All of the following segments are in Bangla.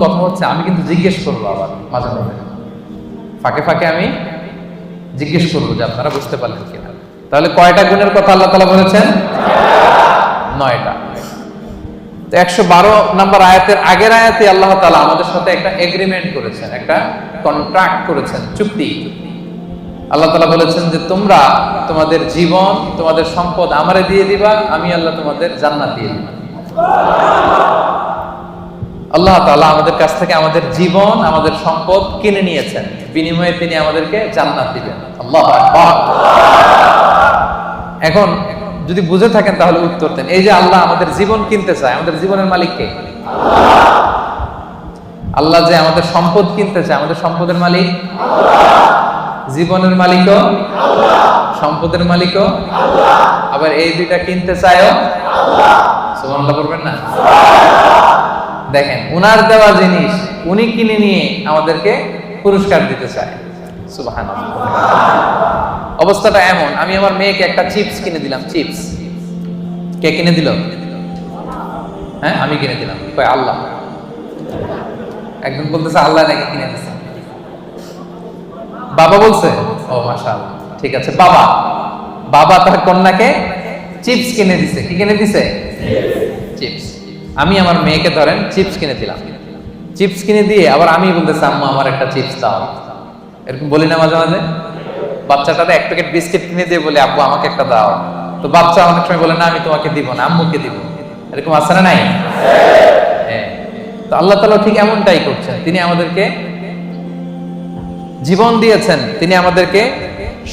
কথা হচ্ছে আমি কিন্তু জিজ্ঞেস করবো আবার মাঝে মাঝে ফাঁকে ফাঁকে আমি জিজ্ঞেস করবো যে আপনারা বুঝতে পারলেন কিনা। তাহলে কয়টা গুণের কথা আল্লাহ তাআলা বলেছেন? 9টা। তো 112 নম্বর আয়াতের আগের আয়াতে আল্লাহ তাআলা আমাদের সাথে একটা এগ্রিমেন্ট করেছেন, একটা কন্ট্রাক্ট করেছেন, চুক্তি। আল্লাহ তাআলা বলেছেন যে তোমরা তোমাদের জীবন, তোমাদের সম্পদ আমারে দিয়ে দিবা, আমি আল্লাহ তোমাদের জান্নাত দিয়ে দিব। আল্লাহ তাআলা আমাদের কাছ থেকে আমাদের জীবন, আমাদের সম্পদ কিনে নিয়েছেন, বিনিময়ে তিনি আমাদেরকে জান্নাত দিবেন। আল্লাহু আকবার। এখন যদি বুঝে থাকেন তাহলে উত্তর দেন। এই যে আল্লাহ আমাদের জীবন কিনতে চায়, আমাদের জীবনের মালিক কে? আল্লাহ যে আমাদের সম্পদ কিনতে চায়, আমাদের সম্পদের মালিক জীবনের মালিকও সম্পদের মালিকও আবার এই দুইটা কিনতে চায়ও সুবহানাল্লাহ বলবেন না? দেখেন, উনার দেওয়া জিনিস উনি কিনে নিয়ে আমাদেরকে পুরস্কার দিতে চায়। সুবহানাল্লাহ। অবস্থাটা এমন, আমি আমার মেয়েকে একটা চিপস কিনে দিলাম। চিপস কে কিনে দিল? হ্যাঁ, আমি কিনে দিলাম। কয় আল্লাহ। একজন বলতেছে আল্লাহ নাকি কিনে দিছে। বাবা বলছে, ও মাশাআল্লাহ, ঠিক আছে। বাবা তার কন্যাকে চিপস কিনে দিছে। কি কিনে দিছে? চিপস। আমি আমার মেয়েকে ধরেন চিপস কিনে দিলাম। চিপস কিনে দিয়ে আবার আমি বলতেছি আম্মু আমার একটা চিপস দাও। এরকম বলি না মাঝে মাঝে? বাচ্চাটারে এক প্যাকেট বিস্কিট কিনে দিয়ে বলে আব্বু আমাকে একটা দাও। তো বাচ্চা অনেক সময় বলে না আমি তোমাকে দিব না, আম্মুকে দিব। এরকম আছে না নাই? হ্যাঁ। তো আল্লাহ তাআলা ঠিক এমনটাই করছেন। তিনি আমাদেরকে জীবন দিয়েছেন, তিনি আমাদেরকে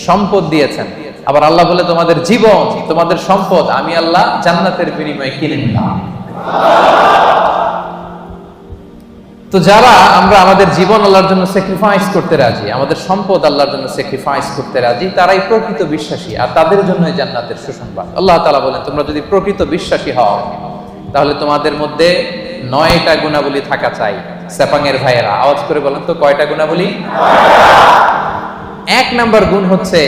সম্পদ দিয়েছেন। আবার আল্লাহ বলে তোমাদের জীবন, তোমাদের সম্পদ আমি আল্লাহ জান্নাতের বিনিময়ে কিনে নিলাম। তো যারা আমরা আমাদের জীবন আল্লাহর জন্য স্যাক্রিফাইস করতে রাজি, আমাদের সম্পদ আল্লাহর জন্য স্যাক্রিফাইস করতে রাজি, তারাই প্রকৃত বিশ্বাসী, আর তাদের জন্যই জান্নাতের সুসংবাদ। আল্লাহ তাআলা বলেন তোমরা যদি প্রকৃত বিশ্বাসী হও তাহলে তোমাদের মধ্যে 9টা গুণাবলী থাকা চাই। সেপাঙের ভাইয়েরা আওয়াজ করে বলেন তো কয়টা গুণাবলী? 1 নাম্বার গুণ হচ্ছে,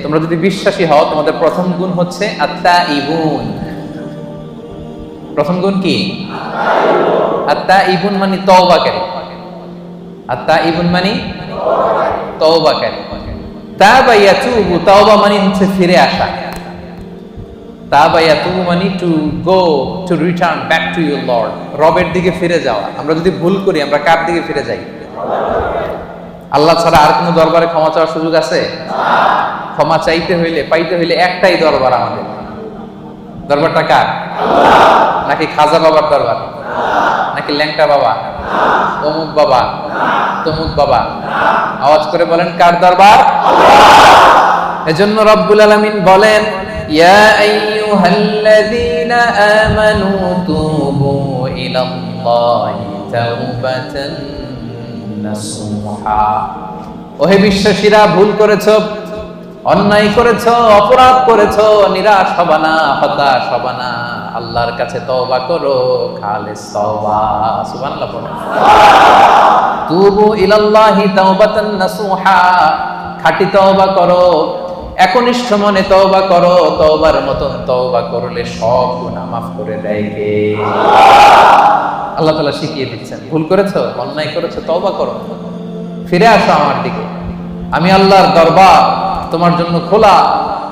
তোমরা যদি বিশ্বাসী হও তোমাদের প্রথম গুণ হচ্ছে আত্তাইবুন। প্রথম গুণ কি? আত্তাইবুন মানে তওবাকারী। আত্তাইবুন মানে তওবাকারী। তাবা ইয়াতুবু, তওবা মানে হচ্ছে ফিরে আসা। তাবা ইয়াতুবু মানে to go, to return back to your Lord, রবের দিকে ফিরে যাওয়া। আমরা যদি ভুল করি আমরা কার দিকে ফিরে যাই? আল্লাহ ছাড়া আর কোনো দরবারে ক্ষমা চাওয়ার সুযোগ আছে? ক্ষমা চাইতে হইলে, পাইতে হইলে একটাই দরবার আমাদের। দরবারটা কার? নাকি খাজা বাবার দরবার? নাকি ল্যাংটা বাবা, অমুক বাবা, তমুক বাবা? আওয়াজ করে বলেন কার দরবার? এজন্য রব্বুল আলামিন বলেন ইয়া আইয়ুহাল্লাযীনা আমানু তুবু ইলাল্লাহি তাওবাতান নাসুহা। ওহে বিশ্বাসীরা, ভুল করেছো, অন্যায় করেছো, অপরাধ করেছো, নিরাশ হবা না, হতাশ হবা না, আল্লাহর কাছে তওবা করো, খালিস তওবা। সুবহানাল্লাহ পড়ো। তুবু ইলাল্লাহি তাওবাতান নাসুহা, খাঁটি তওবা করো, একনিষ্ঠ মনে তওবা করো। তওবার মতন তওবা করলে সব গুনাহ মাফ করে দেয় কে? আল্লাহ তাআলা শিখিয়ে দিচ্ছেন, ভুল করেছো, অন্যায় করেছো, তওবা করো, ফিরে আসো আমার দিকে। আমি আল্লাহর দরবার তোমার জন্য খোলা।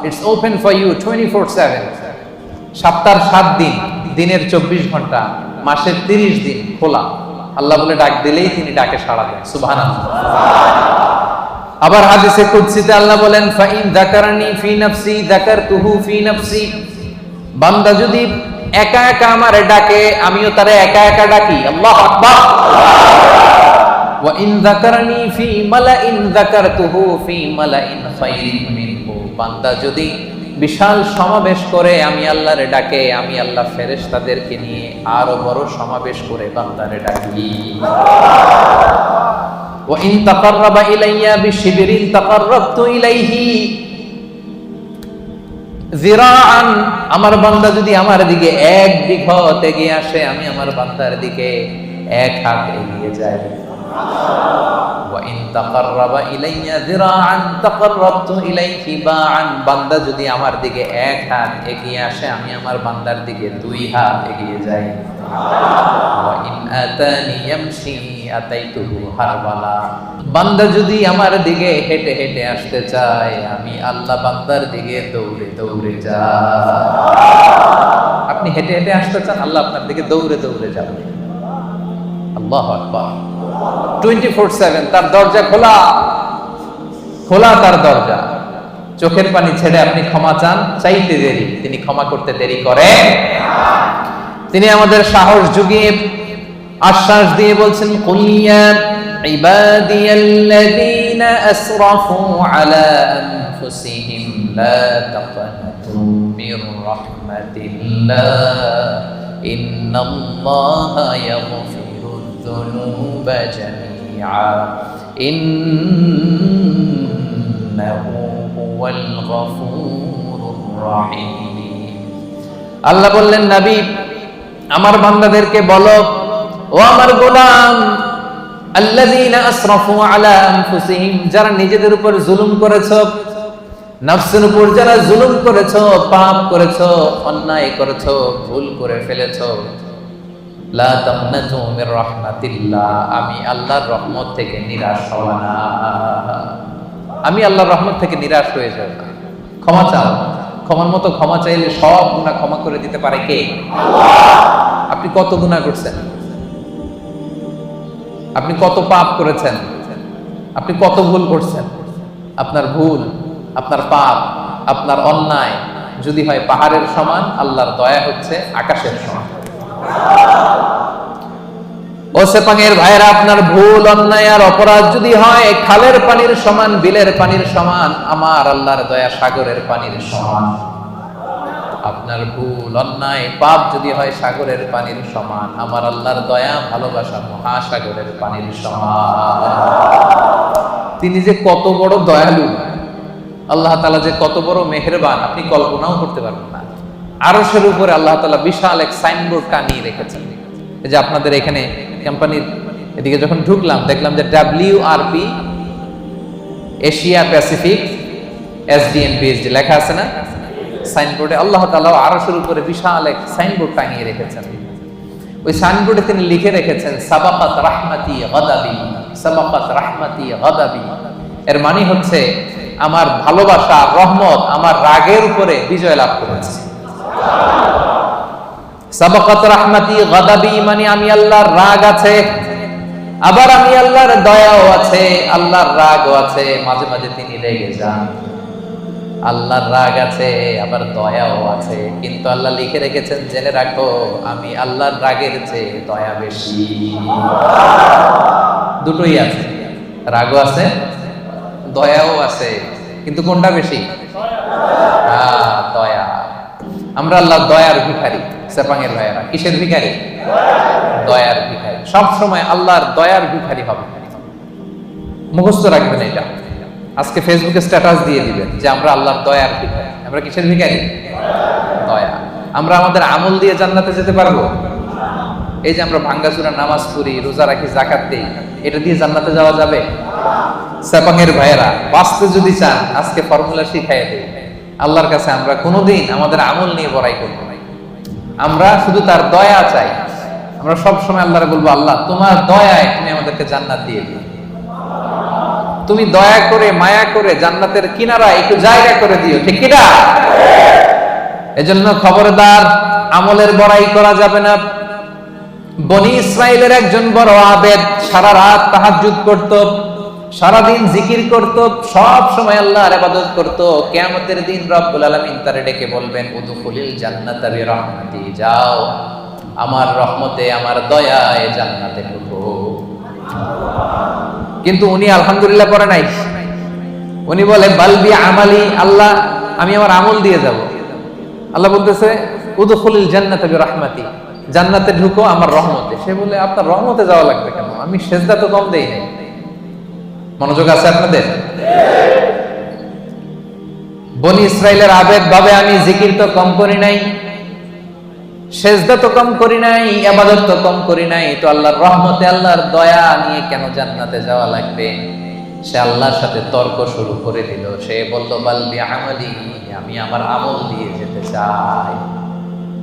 It's open for you 24/7। সপ্তাহের 7 দিন, দিনের 24 ঘন্টা, মাসের 30 দিন খোলা। আল্লাহ বলে ডাক দিলেই তিনি ডাকে সাড়া দেন। সুবহানাল্লাহ। আবার হাদিসে কুদসিতে আল্লাহ বলেন ফাইন যাকারানি ফি নাফসি যাকারতুহু ফি নাফসি। বান্দা যদি একা একা আমারে ডাকে, আমিও তারে একা একা ডাকি। আল্লাহু আকবার। ওয়া ইন যাকারানি ফি মালাইন যাকারতুহু ফি মালাইন খায়রিন মিনহু। বান্দা যদি বিশাল সমাবেশ করে আমি আল্লাহরে ডাকে, আমি আল্লাহ ফেরেশতাদেরকে নিয়ে আরো বড় সমাবেশ করে বান্দারে ডাকি। ওয়া ইন তাকাররাবা ইলাইয়া বিশিবরিন তাকাররাবতু ইলাইহি যিরাআন। আমার বান্দা যদি আমার দিকে 1 বিঘত এগিয়ে আসে, আমি আমার বান্দার দিকে 1 হাত এগিয়ে যাই। ওয়া ইন তাকাররাবা ইলাইয়া যিরাআন তাকাররাবতু ইলাইহি বা'আন। বান্দা যদি আমার দিকে এক হাত এগিয়ে আসে, আমি আমার বান্দার দিকে 2 হাত এগিয়ে যাই। ওয়া ইন আতানি ইয়ামশি আতাইতুহু হারওয়ালা। বান্দা যদি আমার দিকে হেঁটে হেঁটে আসতে চায়, আমি আল্লাহ বান্দার দিকে দৌড়ে দৌড়ে যাই। আপনি হেঁটে হেঁটে আসতে চান, আল্লাহ আপনার দিকে দৌড়ে দৌড়ে যাবে। আল্লাহু আকবার। 24/7 তার দরজা খোলা, খোলা তার দরজা। চোখের পানি ছেড়ে আপনি ক্ষমা চান, চাইতে দেরি, তিনি ক্ষমা করতে দেরি করে। তিনি আমাদের সাহস জুগিয়ে আশ্বাস দিয়ে বলছেন, কুল ইয়া ইবাদিয়াল্লাযীনা আসরাফু আলা আনফুসিহিম লা তাকনাতু মির রাহমাতিল্লাহ ইন্নাল্লাহা ইয়াগফিরুয যুনুবা জামিআ ইন্নাহু হুয়াল গফুরুর রহিম। আল্লাহ বললেন, নবী আমার বান্দাদেরকে বলো, ও আমার গোলাম, আল্লাযীনা আসরাফু আলা আনফুসিহিম, যারা নিজেদের উপর জুলুম করেছো, নফসের উপর যারা জুলুম করেছো, পাপ করেছো, অন্যায় করেছো, ভুল করে ফেলেছো, লা তাকনাতু মির রাহমাতিল্লাহ, আমি আল্লাহর রহমত থেকে নিরাশ হব না। আমি আল্লাহর রহমত থেকে নিরাশ হয়ে যাব না। ক্ষমা চাও, ক্ষমার মতো ক্ষমা চাইলে সব গুনাহ ক্ষমা করে দিতে পারে কে? আল্লাহ। আপনি কত গুনাহ করছেন? আপনি কত পাপ করেছেন? আপনি কত ভুল করছেন? আপনার ভুল, আপনার পাপ, আপনার অন্যায় যদি হয় পাহাড়ের সমান, আল্লাহর দয়া হচ্ছে আকাশের সমান। ও সেপাঙের ভাইরা, আপনার ভুল, অন্যায় আর অপরাধ যদি হয় খালের পানির সমান, বিলের পানির সমান, আমার আল্লাহর দয়া সাগরের পানির সমান। আপনার ভুল, অন্যায়, পাপ যদি হয় সাগরের পানির সমান, আমার আল্লাহর দয়া, ভালোবাসা মহাসাগরের পানির সমান। তিনি যে কত বড় দয়ালু, আল্লাহ তাআলা যে কত বড় মেহেরবান, আপনি কল্পনাও করতে পারবেন না। আরশের উপরে আল্লাহ তাআলা বিশাল এক সাইনবোর্ড টানিয়ে রেখেছেন। এই যে আপনাদের এখানে কোম্পানির এদিকে যখন ঢুকলাম, দেখলাম যে WRP Asia Pacific SDN PhD লেখা আছে না সাইনবোর্ডে? আল্লাহ তাআলা আরশের উপরে বিশাল এক সাইনবোর্ড টানিয়ে রেখেছেন। ওই সাইনবোর্ডে তিনি লিখে রেখেছেন, সাবাকাত রাহমাতি গাদাবি, সাবাকাত রাহমাতি গাদাবি। এর মানে হচ্ছে আমার ভালোবাসা, রহমত আমার রাগের উপরে বিজয় লাভ করেছে। সাবাকাত রাহমাতি গাদাবি মানে আমি আল্লাহর রাগ আছে, আবার আমি আল্লাহর দয়াও আছে, আল্লাহর রাগও আছে। মাঝে মাঝে তিনি রেগে যান, আল্লাহর রাগ আছে, আবার দয়াও আছে। কিন্তু আল্লাহ লিখে রেখেছেন, জেনে রাখো আমি আল্লাহর রাগের চেয়ে দয়া বেশি। দুটোই আছে, রাগও আছে, দয়াও আছে, কিন্তু কোনটা বেশি? দয়া। আমরা আল্লাহর দয়ার ভিখারি। সেপাঙের ভাইয়েরা, কিসের ভিখারি? দয়ার ভিখারি। সব সময় আল্লাহর দয়ার ভিখারি হবে, মুখস্থ রাখবেন এটা। আজকে ফেসবুকে স্ট্যাটাস দিয়ে দিবেন যে আমরা আল্লাহর দয়ার ভিখারি। আমরা কিসের ভিখারি? দয়া। আমরা আমাদের আমল দিয়ে জান্নাতে যেতে পারবো? এই যে আমরা ভাঙ্গাচুরা নামাজ পড়ি, রোজা রাখি, যাকাত দেই, এটা দিয়ে জান্নাতে যাওয়া যাবে? সেপাঙের ভাইয়েরা, বাঁচতে যদি চান আজকে ফর্মুলা শিখাই দেই। আল্লাহর কাছে আমরা কোনোদিন আমাদের আমল নিয়ে বড়াই করবো না, আমরা শুধু তার দয়া চাই। আমরা সব সময় আল্লাহরে বলবো, আল্লাহ তোমার দয়ায় তুমি আমাদেরকে জান্নাত দিয়ে দিও, তুমি দয়া করে মায়া করে জান্নাতের কিনারা একটু জায়গা করে দিও, ঠিক কিনা? এজন্য খবরদার, আমলের বড়াই করা যাবে না। বনি ইসরাইলের একজন বড় আবেদ, সারা রাত তাহাজ্জুদ করত, সারাদিন জিকির করত, সব সময় আল্লাহর ইবাদত করত। কিয়ামতের দিন রব্বুল আলামিন তারে ডেকে বলবেন, উদখুলিল জান্নাতা বিরহমাতি, যাও আমার রহমতে, আমার দয়ায় জান্নাতে ঢুকো। কিন্তু উনি আলহামদুলিল্লাহ পড়ে নাই, উনি বলে বালবি আমালি, আল্লাহ আমি আমার আমল দিয়ে যাব। আল্লাহ বলতেছে উদখুলিল জান্নাতা বিরহমাতি, জান্নাতে ঢুকো আমার রহমতে। সে বলে আপনার রহমতে যাওয়া লাগবে কেন? আমি সেজদা তো কম দেই নাই। মনোযোগ আছে আপনাদের? বনি ইসরাইলের আবেদ ভাবে আমি জিকির তো কম করি নাই, সেজদা তো কম করি নাই, ইবাদত তো কম করি নাই, তো আল্লাহর রহমতে আল্লাহর দয়া নিয়ে কেন জান্নাতে যাওয়া লাগবে? সে আল্লাহর সাথে তর্ক শুরু করে দিল। সে বলল বাল বিআমালি, আমি আমার আমল দিয়ে যেতে চাই।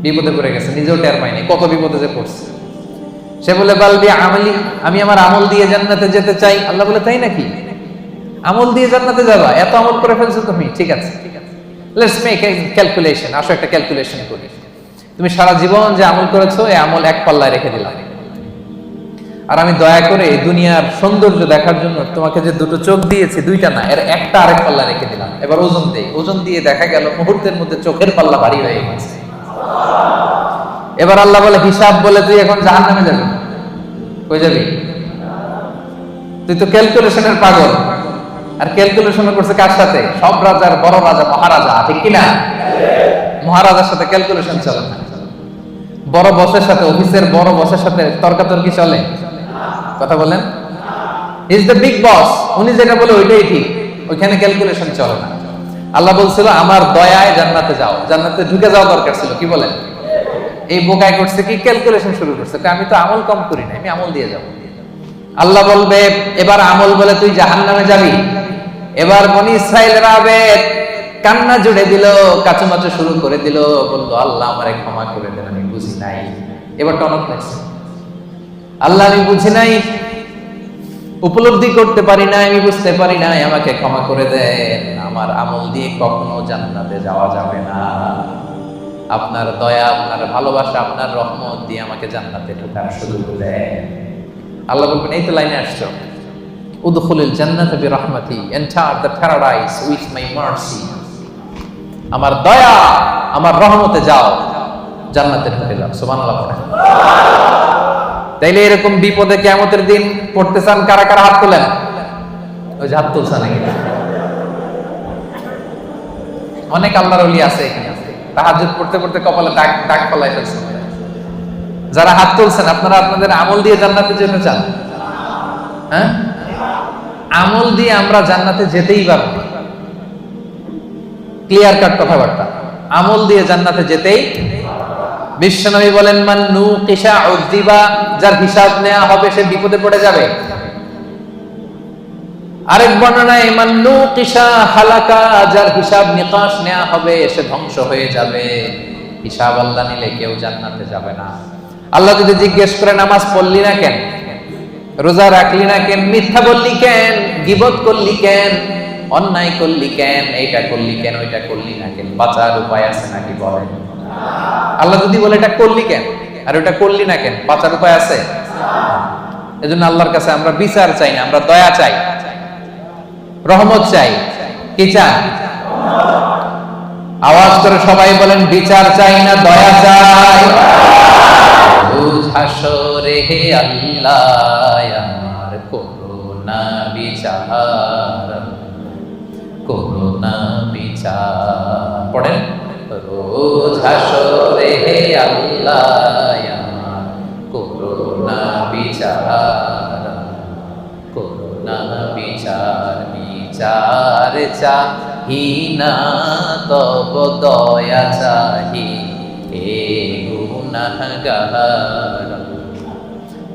বিপদে পড়ে গেছে, নিজেও টের পায়নি কত বিপদে যে পড়ছে। সে বলে বাল বিআমালি, আমি আমার আমল দিয়ে জান্নাতে যেতে চাই। আল্লাহ বলে তাই নাকি? আমল দিয়ে জান্নাতে যাবা? এত আমল করে ফেলছো তুমি, ঠিক আছে, লেটস মেক এ ক্যালকুলেশন। আসো একটা ক্যালকুলেশন করি। তুমি সারা জীবন যে আমল করেছো, এই আমল এক পাল্লায় রেখে দিলাম, আর আমি দয়া করে এই দুনিয়ার সৌন্দর্য দেখার জন্য তোমাকে যে দুটো চোখ দিয়েছি, দুইটা না, এর একটা আরেক পাল্লা রেখে দিলাম। এবার ওজন দেই, ওজন দিয়ে দেখা গেল মুহূর্তের মধ্যে চোখের পাল্লা ভারী হয়ে গেছে। এবার আল্লাহ বলে হিসাব বলে তুই এখন জাহান্নামে যাবি। কই যাবি? তুই তো ক্যালকুলেশনের পাগল। আর ক্যালকুলেশন করছে কার সাথে? সব রাজার বড় রাজা, মহারাজা, ঠিক কিনা? মহারাজার সাথে ক্যালকুলেশন চলে না। বড় বসের সাথে, অফিসের বড় বসের সাথে তর্কাতর্কি চলে? কথা বলেন। হি ইজ দ্য বিগ বস, উনি যেটা বলে ওইটাই ঠিক, ওইখানে ক্যালকুলেশন চলে না। আল্লাহ বলছিল আমার দয়ায় জান্নাতে যাও, জান্নাতে ঢুকে যাওয়া দরকার ছিল। কি বলেন? এই বোকায় করছে কি? ক্যালকুলেশন শুরু করছে, আমি তো আমল কম করি না, আমি আমল দিয়ে যাব। আল্লাহ বলবে এবার আমল বলে তুই জাহান্নামে যাবি। এবার বনি ইসরাইলের আবেগ কান্না জুড়ে দিল, কাচুমাচু শুরু করে দিল, বললো আল্লাহ আমারে ক্ষমা করে দেন, আমি বুঝি নাই। এবার টনক লাগছে, আল্লাহ আমি বুঝি নাই, উপলব্ধি করতে পারি নাই, আমি বুঝতে পারি নাই, আমাকে ক্ষমা করে দেন। আমার আমল দিয়ে কখনো জান্নাতে যাওয়া যাবে না। আপনার দয়া, আপনার ভালোবাসা, আপনার রহমত দিয়ে আমাকে জান্নাতে ঢোকার সুযোগ দেন। আল্লাহ বলবেন এই তো লাইনে আসছো, উদখুলুল জান্নাতা বিরহমাতি, enter the paradise with my mercy. আমার দয়া, আমার রহমতে যাও, জান্নাতে ঢুকে যাও। সুবহানাল্লাহ। তাইলে এরকম বিপদে কিয়ামতের দিন পড়তে চান কারা কারা? হাত তোলেন। ওই যে হাত তুলছে নাকি? অনেক আল্লাহর ওলি আছে এখানে, তাহাজ্জুদ পড়তে পড়তে কপালে দাগ ফলাই ফেলছে। যারা হাত তুলছেন, আপনারা আপনাদের আমল দিয়ে জান্নাতে যেতে চান? হ্যাঁ, আমল দিয়ে আমরা জান্নাতে যেতেই পারবো না। ক্লিয়ার কাট কথাবার্তা, আমল দিয়ে জান্নাতে যেতেই। বিশ্বনবী বলেন মান নুকিশা উযিবা, যার হিসাব নেওয়া হবে সে বিপদে পড়ে যাবে। আরেক বর্ণনায় মান নুকিশা হালাকা, যার হিসাব নিকাশ নেওয়া হবে সে ধ্বংস হয়ে যাবে। হিসাব আল্লাহ নিলে কেউ জান্নাতে যাবে না। আল্লাহ যদি জিজ্ঞেস করে নামাজ পড়লি না কেন, রোজা রাখলি না কেন, মিথ্যা বললি কেন, গীবত করলি কেন, অন্যায় করলি কেন, এইটা করলি কেন, ওইটা করলি না কেন, বাঁচার উপায় আছে নাকি বলেন? আল্লাহ যদি বলে এটা করলি কেন আর ওটা করলি না কেন, বাঁচার উপায় আছে? এজন্য আল্লাহর কাছে আমরা বিচার চাই না, আমরা দয়া চাই, রহমত চাই। কি চাই? আওয়াজ করে সবাই বলেন বিচার চাই না, দয়া চাই। হাসরে হে আল্লাহ আমার করুণা বিচার, করুণা বিচার। পড়েন, রোজ হাসরে হে আল্লাহ আমার করুণা বিচার, করুণা বিচার। বিচার চাহি না তব দয়া চাহি, হে গুনাহগার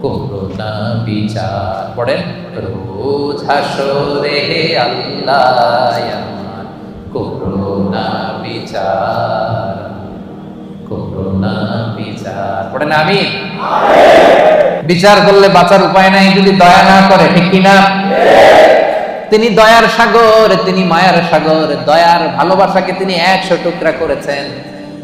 করুণা বিচার। পড়েন, রোজ হাসরে হে আল্লাহ আমার করুণা বিচার, করুণা বিচার। পড়েন আমিন। বিচার করলে বাঁচার উপায় নাই যদি দয়া না করে, ঠিক কিনা? তিনি দয়ার সাগর, তিনি মায়ার সাগর। দয়ার ভালোবাসাকে তিনি 100 টুকরা করেছেন,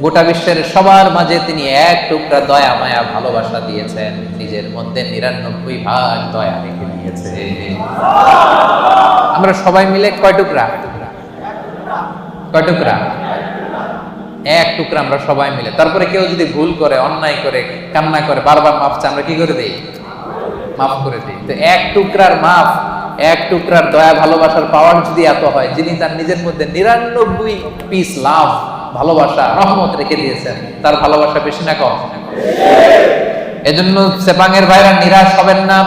গোটা বিশ্বের সবার মাঝে তিনি 1 টুকরা দয়া মায়া ভালোবাসা দিয়েছেন, নিজের মধ্যে 99 ভাগ দয়া রেখে দিয়েছে। আমরা সবাই মিলে কয় টুকরা? কয় টুকরা? 1 টুকরা আমরা সবাই মিলে। তারপরে কেউ যদি ভুল করে, অন্যায় করে, কান্না করে, বারবার মাফ চায়, আমরা কি করে দেই? মাফ করে দিই। তো 1 টুকরার মাফ, 1 টুকরার দয়া ভালোবাসার পাওয়ার যদি এত হয়, যিনি তার নিজের মধ্যে 99 পিস লাভ, ভালোবাসা, রহমত রেখে দিয়েছেন, তার ভালোবাসা বেশি না কম? এজন্য সেপাঙের ভাইরা নিরাশ হবেন না।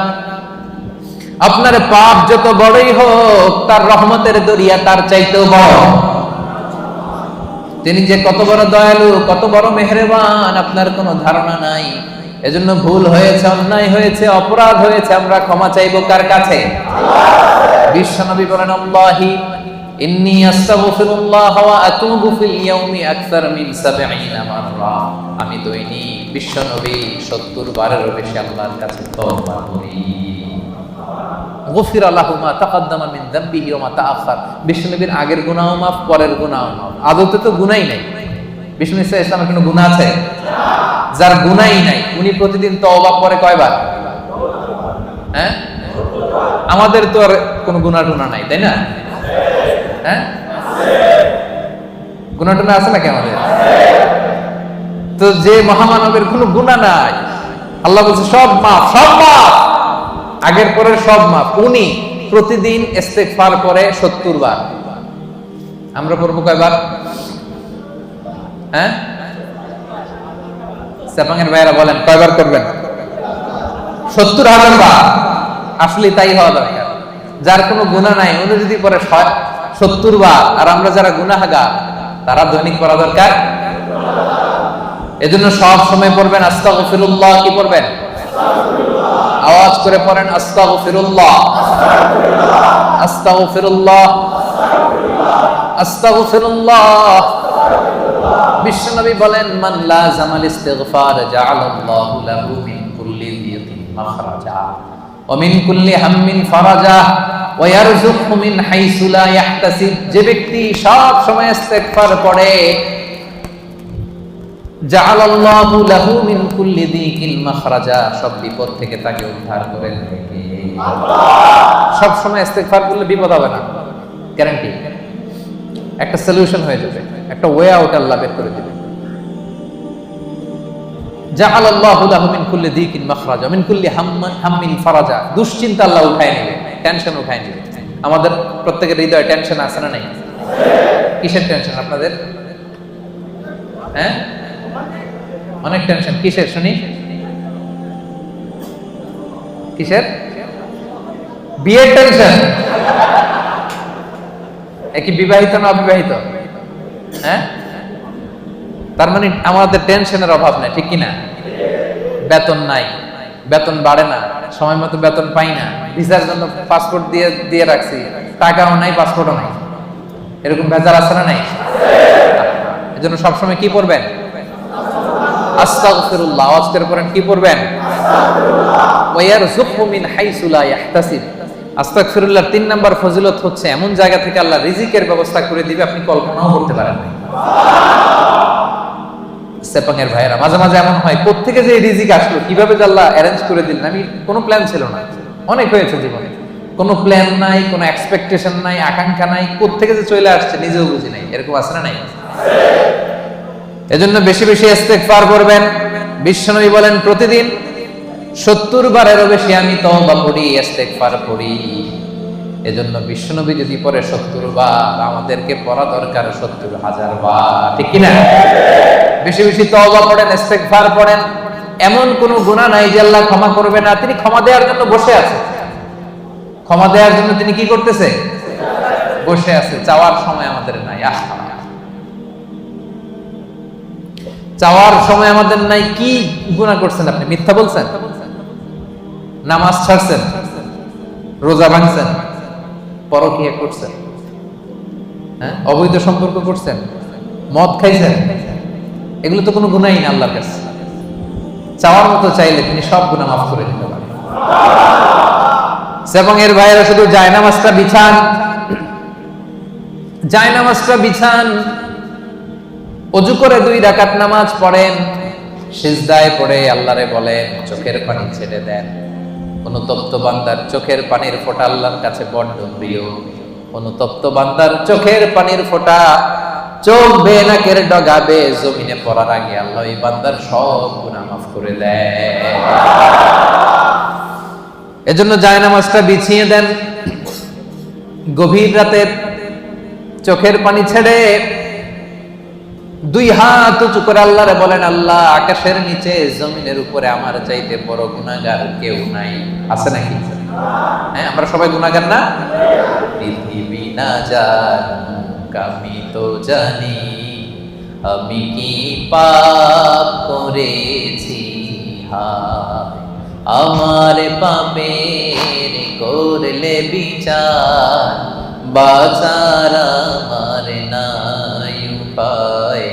আপনার পাপ যত বড়ই হোক, তার রহমতের দরিয়া তার চাইতেও বড়। তিনি যে কত বড় দয়ালু, কত বড় মেহেরবান আপনার কোনো ধারণা নাই। এজন্য ভুল হয়েছে, অন্যায় হয়েছে, অপরাধ হয়েছে, আমরা ক্ষমা চাইবো কার কাছে? বিশ্বনবী বলেন, আল্লাহি ইন্নী আস্তাগফিরুল্লাহ ওয়া আতুবু ফিল ইয়াউমি আকসার মিন ৭০ মাররা। আমি দৈনিক বিশ্বনবী ৭০ বারেরও বেশি আল্লাহর কাছে তওবা করি। গফিরা লাহু মা তাকাদ্দামা মিন যামবিহি ওয়া মা তাআখার। বিশ্বনবীর আগের গুনাহও মাফ, পরের গুনাহও মাফ। আদতে তো গুনাহই নাই। বিষ্ণু ইসলামের কোনো গুনাহ আছে? যার গুনাহই নাই উনি প্রতিদিন তওবা করে কয়বার? হ্যাঁ, আমাদের তো আর কোনো গুনাহ টুনা নাই, তাই না? হ্যাঁ, গুনাহ টুনা আছে নাকি আমাদের? তো যে মহামানবের কোনো গুনাহ নাই, আল্লাহ বলছে সব মাফ, সব মাফ, আগের পরের সব মাফ। উনি প্রতিদিন ইস্তেগফার করে ৭০ বার। আমরা পড়বো কয়বার? হ্যাঁ, সেপাঙের ভাইরা বলেন কয়বার করবেন? ৭০,০০০ বার। আসলে তাই হওয়া দরকার। যার কোনো গুনাহ নাই উনি যদি পরে ৭০ বার, আর আমরা যারা গুনাহগার তারা দৈনিক পড়া দরকার। এজন্য সব সময় পড়বেন আস্তাগফিরুল্লাহ। কি পড়বেন? আওয়াজ করে পড়েন আস্তাগফিরুল্লাহ, আস্তাগফিরুল্লাহ, আস্তাগফিরুল্লাহ। বিশ্বনবী বলেন, মান লাযামাল ইস্তিগফার জাআলাল্লাহু লাহু মিন কুল্লি যিকিন মাখরাজা ওয়া মিন কুল্লি হাম্মিন ফারাজা ওয়া ইয়ারযুকহু মিন হাইসু লা ইয়াহতাসিব। যে ব্যক্তি সব সময় ইস্তিগফার পড়ে, জাআলাল্লাহু লাহু মিন কুল্লি যিকিন মাখরাজা, সব বিপদ থেকে তাকে উদ্ধার করে নেবে। সব সময় ইস্তিগফার করলে বিপদ হবে না, গ্যারান্টি। একটা সলিউশন হয়ে যাবে, একটা ওয়ে আউট আল্লাহ বের করে দিবে। জাআলাল্লাহু লাহু মিন কুল্লি যিকিন মাখরাজা মিন কুল্লি হাম্মিন ফারাজা। দুশ্চিন্তা আল্লাহ উঠায় নেবে, টেনশন উঠায় নেবে। আমাদের প্রত্যেকের হৃদয়ে টেনশন আছে না নাই? কিসের টেনশন আপনাদের? হ্যাঁ, অনেক টেনশন। কিসের শুনি? কিসের? বিয়ের টেনশন। কি বিবাহিত না অবিবাহিত? হ্যাঁ, তার মানে আমাদের টেনশনের অভাব নাই, ঠিক কিনা? বেতন নাই, বেতন বাড়ে না, সময় মতো বেতন পাই না, ভিসার জন্য পাসপোর্ট দিয়ে রাখছি, টাকাও নাই, পাসপোর্টও নাই, এরকম ভেজাল আছে না নাই? এজন্য সবসময় কি পড়বেন? আস্তাগফিরুল্লাহ। আওয়াজ করে পড়েন, কি পড়বেন? ওয়া ইয়ারযুকহু মিন হাইসু লা ইয়াহতাসিব। আস্তাগফিরুল্লাহর ৩ নাম্বার ফজিলত হচ্ছে এমন জায়গা থেকে আল্লাহ রিজিকের ব্যবস্থা করে দিবে আপনি কল্পনাও করতে পারেন না। সেপাঙের ভাইয়েরা, মাঝে মাঝে এমন হয়, কোত্থেকে যে রিজিক আসলো, কিভাবে যে আল্লাহ অ্যারেঞ্জ করে দিলেন। আমি কোনো প্ল্যান ছিল না, অনেক হয়েছে জীবনে, কোনো প্ল্যান নাই, কোনো এক্সপেকটেশন নাই, আকাঙ্ক্ষা নাই, কোত্থেকে যে চলে আসছে নিজেও বুঝি নাই। এরকম আছে না নাই? এজন্য বেশি বেশি ইস্তেগফার করবেন। বিশ্বনবী বলেন, প্রতিদিন ৭০ বারেরও বেশি আমি তওবা করি, ইস্তেগফার করি। এজন্য বিশ্বনবী যদি পড়ে ৭০ বার, আমাদেরকে পড়া দরকার ৭০,০০০ বার, ঠিক কিনা? বেশি বেশি তওবা পড়েন, ইস্তেগফার পড়েন। এমন কোন গুনাহ নাই যে আল্লাহ ক্ষমা করবে না। তিনি ক্ষমা দেওয়ার জন্য বসে আছে। ক্ষমা দেওয়ার জন্য তিনি কি করতেছে? বসে আছে। চাওয়ার সময় আমাদের নাই। চাওয়ার সময় আমাদের নাই। কি গুনাহ করছেন আপনি? মিথ্যা বলছেন, নামাজ ছাড়ছেন, রোজা ভাঙছেন, পরকীয়া করছেন, হ্যাঁ, অবৈধ সম্পর্ক করছেন, মদ খাইছেন, এগুলো তো কোনো গুনাহই না আল্লাহর কাছে। চাওয়ার মতো চাইলে তিনি সব গুনাহ মাফ করে দিতে পারেন। এবং এর ভাইয়েরা শুধু জায়নামাজটা বিছান, জায়নামাজটা বিছান, ওযু করে 2 রাকাত নামাজ পড়েন, সিজদায় পড়ে আল্লাহরে বলেন, চোখের পানি ছেড়ে দেন। অনুতপ্ত বান্দার চোখের পানির ফোঁটা আল্লাহর কাছে বড় প্রিয়। অনুতপ্ত বান্দার চোখের পানির ফোঁটা চোখ বেয়ে নাকের ডগাবে জমিনে পড়ার আগে আল্লাহ এই বান্দার সব গুনাহ মাফ করে দেয়। এজন্য জায়নামাজটা বিছিয়ে দেন। গভীর রাতে চোখের পানি ছেড়ে 2 হাত উঁচু করে আল্লাহরে বলেন, আল্লাহ, আকাশের নিচে জমিনের উপরে আমার চাইতে বড় গুনাহগার কেউ নাই। আছে নাকি? হ্যাঁ, আমরা সবাই গুনাহগার না? পৃথিবী না জানুক আমি তো জানি, আমি কি পাপ করেছি হায়, আমার পাপের করলে বিচার, বাঁচার আমার নাই উপায়,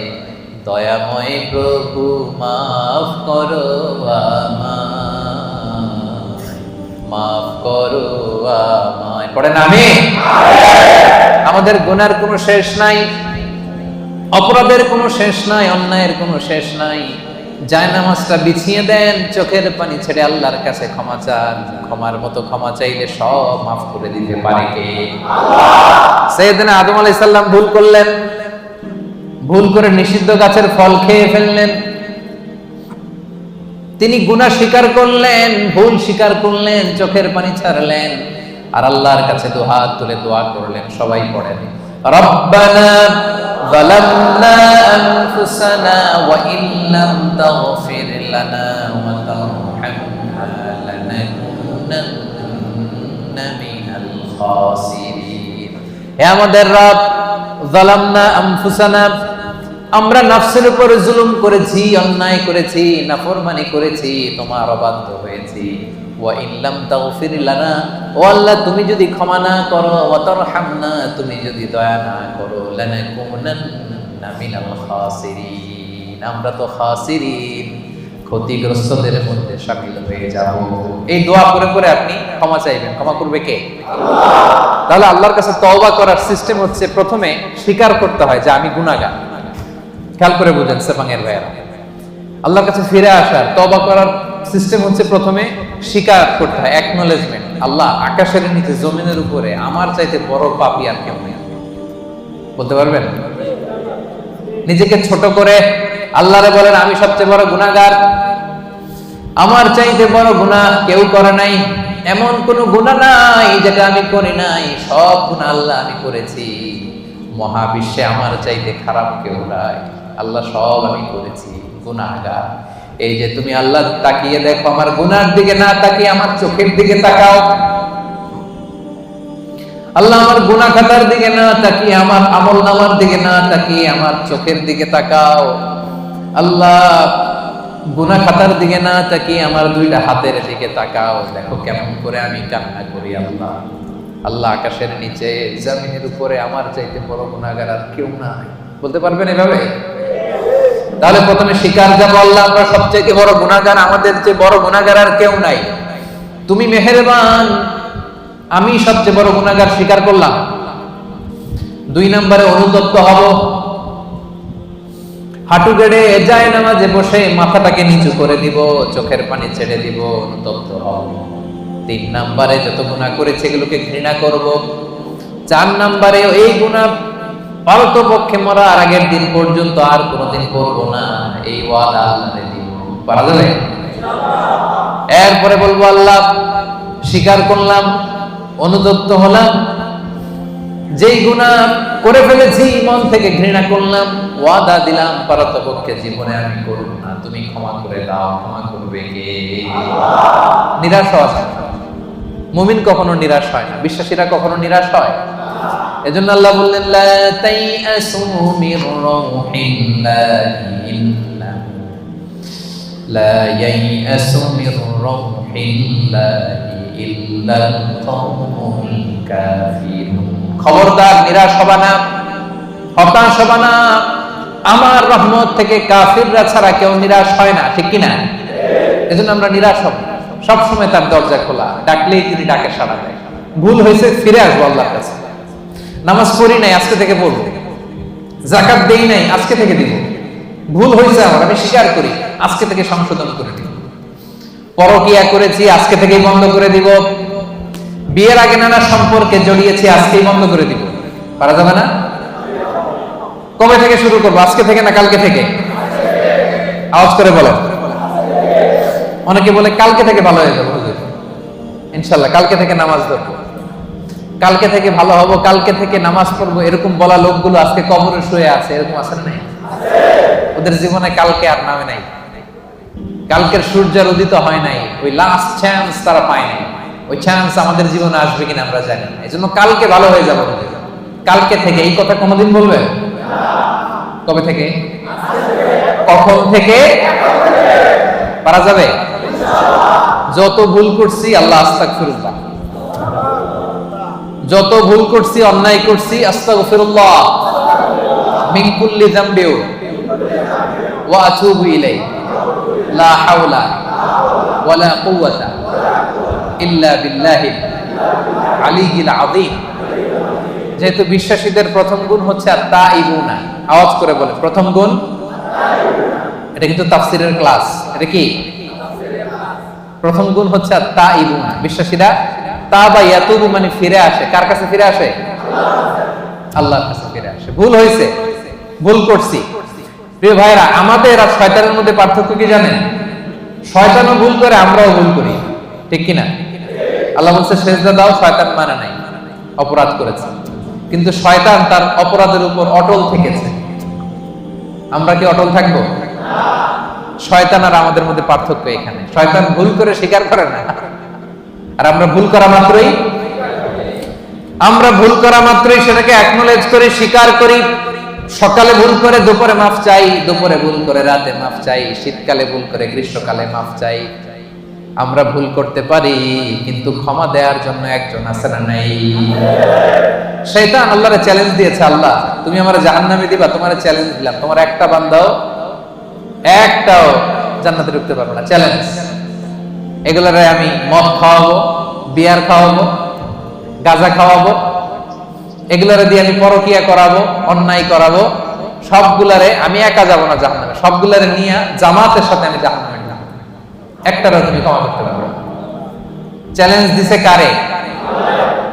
দয়াময় প্রভু মাফ করো আমায়, মাফ করো আমায়। পড়েন আমিন। আমাদের গুনার কোনো শেষ নাই, অপরাধের কোনো শেষ নাই, অন্যায়ের কোনো শেষ নাই। জায়নামাজটা বিছিয়ে দেন, চোখের পানি ছেড়ে আল্লাহর কাছে ক্ষমা চান। ক্ষমার মতো ক্ষমা চাইলে সব মাফ করে দিতে পারে কে? আল্লাহ। সাইয়েদনা আদম আলাইহিস সালাম ভুল করলেন, ভুল করে নিষিদ্ধ গাছের ফল খেয়ে ফেললেন। তিনি গুনাহ স্বীকার করলেন, ভুল স্বীকার করলেন, চোখের পানি ছাড়লেন, আর আল্লাহর কাছে দুহাত তুলে দোয়া করলেন। সবাই পড়েন, রব্বানা যালামনা আনফুসানা ওয়া ইল্লাম তাগফির লানা ওয়া তারহামনা লানাকুনান্না মিনাল খাসিরিন। হে আমাদের রব, যালামনা আনফুসানা, আমরা নফসের উপর জুলুম করেছি, অন্যায় করেছি, নাফরমানি করেছি, তোমার অবাধ্য হয়েছি। ওয়া ইল্লাম তাগফির লানা, ও আল্লাহ তুমি যদি ক্ষমা না করো, ওয়া তারহামনা তুমি যদি দয়া না করো, লানাকুনান্না মিনাল খাসিরিন, আমরা তো খাসিরিন, ক্ষতিগ্রস্তদের মধ্যে শামিল হয়ে যাব। এই দোয়া করে করে আপনি ক্ষমা চাইবেন। ক্ষমা করবে কে? আল্লাহ। তাহলে আল্লাহর কাছে তওবা করার সিস্টেম হচ্ছে প্রথমে স্বীকার করতে হয় যে আমি গুনাহগার। খেয়াল করে বুঝেন সেপাঙের ভাইয়েরা, আল্লাহর কাছে ফিরে আসার তওবা করার সিস্টেম হচ্ছে প্রথমে স্বীকার করতে হয়, অ্যাকনলেজমেন্ট। আল্লাহ, আকাশের নিচে জমিনের উপরে আমার চাইতে বড় পাপী আর কেউ নেই। বলতে পারবেন? নিজেকে ছোট করে আল্লাহরে বলেন আমি সবচেয়ে বড় গুনাহগার, আমার চাইতে বড় গুনাহ কেউ করে নাই, এমন কোন গুনাহ নাই যেটা আমি করি নাই, সব গুনাহ আল্লাহ আমি করেছি, মহাবিশ্বে আমার চাইতে খারাপ কেউ নাই, আল্লাহ সব আমি করেছি, গুনাহগার। এই যে তুমি আল্লাহ তাকিয়ে দেখো, আমার গুনার দিকে না তাকিয়ে আমার চোখের দিকে তাকাও। আল্লাহ আমার গুনাহ খাতার দিকে না তাকিয়ে, আমার আমল নামার দিকে না তাকিয়ে আমার চোখের দিকে তাকাও। আল্লাহ গুনাহ খাতার দিকে না তাকিয়ে আমার দুইটা হাতের দিকে তাকাও, দেখো কেমন করে আমি কান্না করি। আল্লাহ, আল্লাহ আকাশের নিচে জমিনের উপরে আমার চাইতে বড় গুনাহগার আর কেউ নাই। বলতে পারবেন এভাবে? তাহলে প্রথমে স্বীকার যাবো, আল্লাহ আমরা সবচেয়ে বড় গুনাহগার, আমাদের চেয়ে বড় গুনাহগার আর কেউ নাই, তুমি মেহেরবান, আমি সবচেয়ে বড় গুনাহগার, স্বীকার করলাম। 2 নম্বরে অনুতপ্ত হব, হাঁটু গেড়ে জায়নামাজে বসে মাথাটাকে নিচু করে দিব, চোখের পানি ছেড়ে দিব, অনুতপ্ত হব। 3 নম্বরে যত গুনাহ করেছে এগুলোকে ঘৃণা করব। 4 নম্বরে এই গুনাহ পারত পক্ষে মরার আগের দিন পর্যন্ত আর কোনোদিন করব না, এই ওয়াদা আল্লাহরে দিব। পারা যাবে? এরপরে বলবো আল্লাহ স্বীকার করলাম, অনুতপ্ত হলাম, যেই গুনাহ করে ফেলেছি মন থেকে ঘৃণা করলাম, ওয়াদা দিলাম পারত পক্ষে জীবনে আমি করব না, তুমি ক্ষমা করে দাও। ক্ষমা করবে কে? আল্লাহ। নিরাশ হওয়া যায় না, মুমিন কখনো নিরাশ হয় না, বিশ্বাসীরা কখনো নিরাশ হয়। এজন্য আল্লাহ বললেন লা তাইআসু মির রাউহিল্লাহি ইন্নাহু লা ইয়াইআসু মির রাউহিল্লাহি ইল্লাল কওমুল কাফিরুন। খবরদার নিরাশ হবা না, হতাশ হবা না, আমার রহমত থেকে কাফিররা ছাড়া কেউ নিরাশ হয় না, ঠিক কি না? এজন্য আমরা নিরাশ হব না, সব সময় তার দরজা খোলা, ডাকলেই তিনি ডাকে সাড়া দেয়। ভুল হয়েছে ফিরে আসবো আল্লাহর কাছে, নামাজ পড়ি নাই আজকে থেকে পড়বো, যাকাত দেই নাই আজকে থেকে দিব, ভুল হয়েছে আমার আমি স্বীকার করি, আজকে থেকে সংশোধন করে দিব। পরকিয়া করেছি আজকে থেকেই বন্ধ করে দিব, বিয়ের আগে নানা সম্পর্কে জড়িয়েছি আজকেই বন্ধ করে দিব। পারা যাবে না? কবে থেকে শুরু করবো? আজকে থেকে না কালকে থেকে? আওয়াজ করে বলো। অনেকে বলে কালকে থেকে ভালো হয়ে যাবে হুজুর, ইনশাআল্লাহ কালকে থেকে নামাজ ধরবো, কালকে থেকে ভালো হব, কালকে থেকে নামাজ পড়বো, এরকম বলা লোকগুলো আজকে কবরে শুয়ে আছে, এরকম আছে না? নাই? ওদের জীবনে কালকে আর নামে নাই, কালকের সূর্যের উদিত হয় নাই, ওই লাস্ট চান্স তারা পায় নাই। ওই চান্স আমাদের জীবনে আসবে কিনা আমরা জানি না, এই জন্য কালকে ভালো হয়ে যাবো। কালকে থেকে এই কথা কোনোদিন বলবে? কবে থেকে? কখন থেকে? পারা যাবে? যত ভুল করছি আল্লাহ আস্তাগফিরুল্লাহ, যত ভুল করছি অন্যায় করছি আস্তাগফিরুল্লাহ মিন কুল্লি যামবি ওয়া আতুবু ইলাইহি লা হাওলা ওয়ালা কুওয়াতা ইল্লা বিল্লাহিল আলিয়্যিল আযীম। যেহেতু বিশ্বাসীদের প্রথম গুণ হচ্ছে আত-তাইবুনা, আওয়াজ করে বলে প্রথম গুণ। এটা কিন্তু তাফসীরের ক্লাস। এটা কি প্রথম গুণ? হচ্ছে আত-তাইবুনা। বিশ্বাসীরা তাবা ইয়াতুবু মানে ফিরে আসে। কার কাছে ফিরে আসে? আল্লাহর কাছে ফিরে আসে। ভুল হয়েছে, ভুল করছি। প্রিয় ভাইরা, আমাদের আর শয়তানের মধ্যে পার্থক্য কি জানেন? শয়তানও ভুল করে, আমরাও ভুল করি, ঠিক কি না? আল্লাহ বলছে সেজদা দাও, শয়তান মানে নাই, অপরাধ করেছে। কিন্তু শয়তান তার অপরাধের উপর অটল থেকেছে। আমরা কি অটল থাকবো? শয়তান আর আমাদের মধ্যে পার্থক্য এখানে। শয়তান ভুল করে স্বীকার করে না, আর আমরা ভুল করা মাত্রই সেটাকে অ্যাকনোলেজ করি, স্বীকার করি। সকালে ভুল করে দুপুরে মাফ চাই, দুপুরে ভুল করে রাতে মাফ চাই, শীতকালে ভুল করে গ্রীষ্মকালে মাফ চাই। আমরা ভুল করতে পারি, কিন্তু ক্ষমা দেওয়ার জন্য একজন আছে না নাই? শয়তান আল্লাহরে চ্যালেঞ্জ দিয়েছে, আল্লাহ তুমি আমারে জাহান্নামে দিবা, তোমারে চ্যালেঞ্জ দিলাম, তোমার একটা বান্দাও একটাও জান্নাতে ঢুকতে পারবে না, চ্যালেঞ্জ। এগুলারে আমি মদ খাওয়াবো, বিয়ার খাওয়াবো, গাঁজা খাওয়াবো, এগুলারে দিয়ে আমি পরকিয়া করাবো, অন্যায় করাবো, সবগুলারে আমি একা যাবো না জাহান্নামে, সবগুলারে নিয়ে জামাতের সাথে আমি জাহান্নামে যাব, একটারও তুমি ক্ষমা করতে পারবে না। চ্যালেঞ্জ দিছে কারে?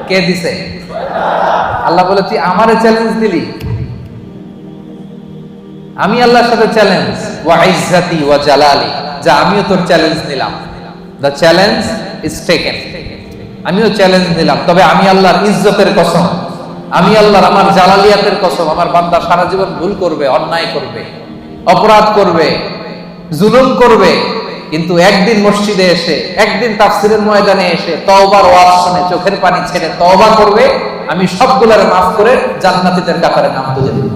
কে দিছে? আল্লাহ বলে তুই আমারে চ্যালেঞ্জ দিলি, আমি আল্লাহর সাথে চ্যালেঞ্জ। ওয়া ইজ্জাতি ওয়া জালালি, যা আমিও তোর চ্যালেঞ্জ নিলাম। দ্য চ্যালেঞ্জ ইজ টেকেন, আমিও চ্যালেঞ্জ নিলাম। তবে আমি আল্লাহর ইজ্জতের কসম, আমি আল্লাহর আমার জালালিয়াতের কসম, আমার বান্দা সারা জীবন ভুল করবে, অন্যায় করবে, অপরাধ করবে, জুলুম করবে, কিন্তু একদিন মসজিদে এসে, একদিন তাফসীরের ময়দানে এসে তওবার ওয়াজ শুনে চোখের পানি ছেড়ে তওবা করবে, আমি সবগুলোরে মাফ করে জান্নাতীদের কাতারে নাম তুলে দেব।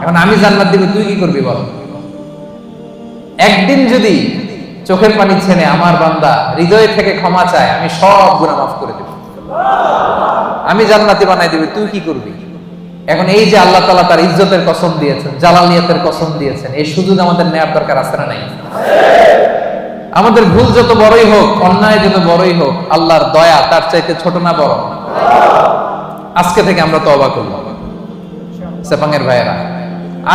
এখন আমি জান্নাত দিব, তুই কি করবি বল? একদিন যদি চোখের পানি ছেড়ে আমার বান্দা হৃদয় থেকে ক্ষমা চায়, আমি সব গুনাহ মাফ করে দেব, আমি জান্নাতি বানাই দেব, তুই কি করবি? এখন এই যে আল্লাহ তাআলা তার ইজ্জতের কসম দিয়েছেন, জালালিয়াতের কসম দিয়েছেন, এই সুযোগ আমাদের নেয়ার দরকার আছে না নাই? আমাদের ভুল যত বড়ই হোক, অন্যায় যত বড়ই হোক, আল্লাহর দয়া তার চাইতে ছোট না বড়? আজকে থেকে আমরা তওবা করব সেপাঙ্গের ভাইয়েরা,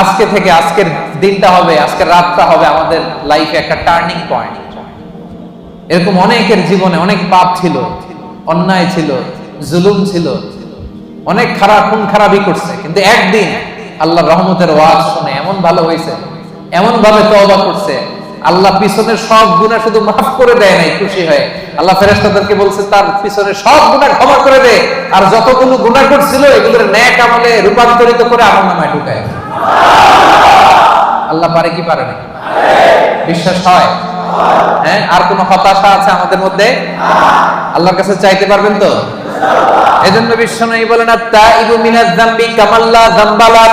আজকে থেকে, আজকের দিনটা হবে, আজকের রাতটা হবে আমাদের লাইফে একটা টার্নিং পয়েন্ট। এরকম অনেকের জীবনে অনেক পাপ ছিল, অন্যায় ছিল, জুলুম ছিল, অনেক খারাপ খুন খারাপই করছে, কিন্তু একদিন আল্লাহর রহমতের ওয়াজ শুনে এমন ভালো হয়েছে, এমন ভাবে তওবা করছে, আল্লাহ পিছনের সব গুনাহ শুধু মাফ করে দেয় নাই, খুশি হয়ে আল্লাহ ফেরেশতাদেরকে বলছে তার পিছনের সব গুনাহ ক্ষমা করে দে, আর যতগুলো গুনাহ করছিল এগুলোর নেক আমলে রূপান্তরিত করে আমলনামায় ঢুকায়। আল্লাহ পারে কি পারে না? বিশ্বাস হয়? হ্যাঁ, আর কোন হতাশা আছে আমাদের মধ্যে? আল্লাহর কাছে চাইতে পারবেন তো? এজন্য বিশ্বনবী বলেন আত-তাইবু মিনাজ যামবি কামাল্লা যামবালা,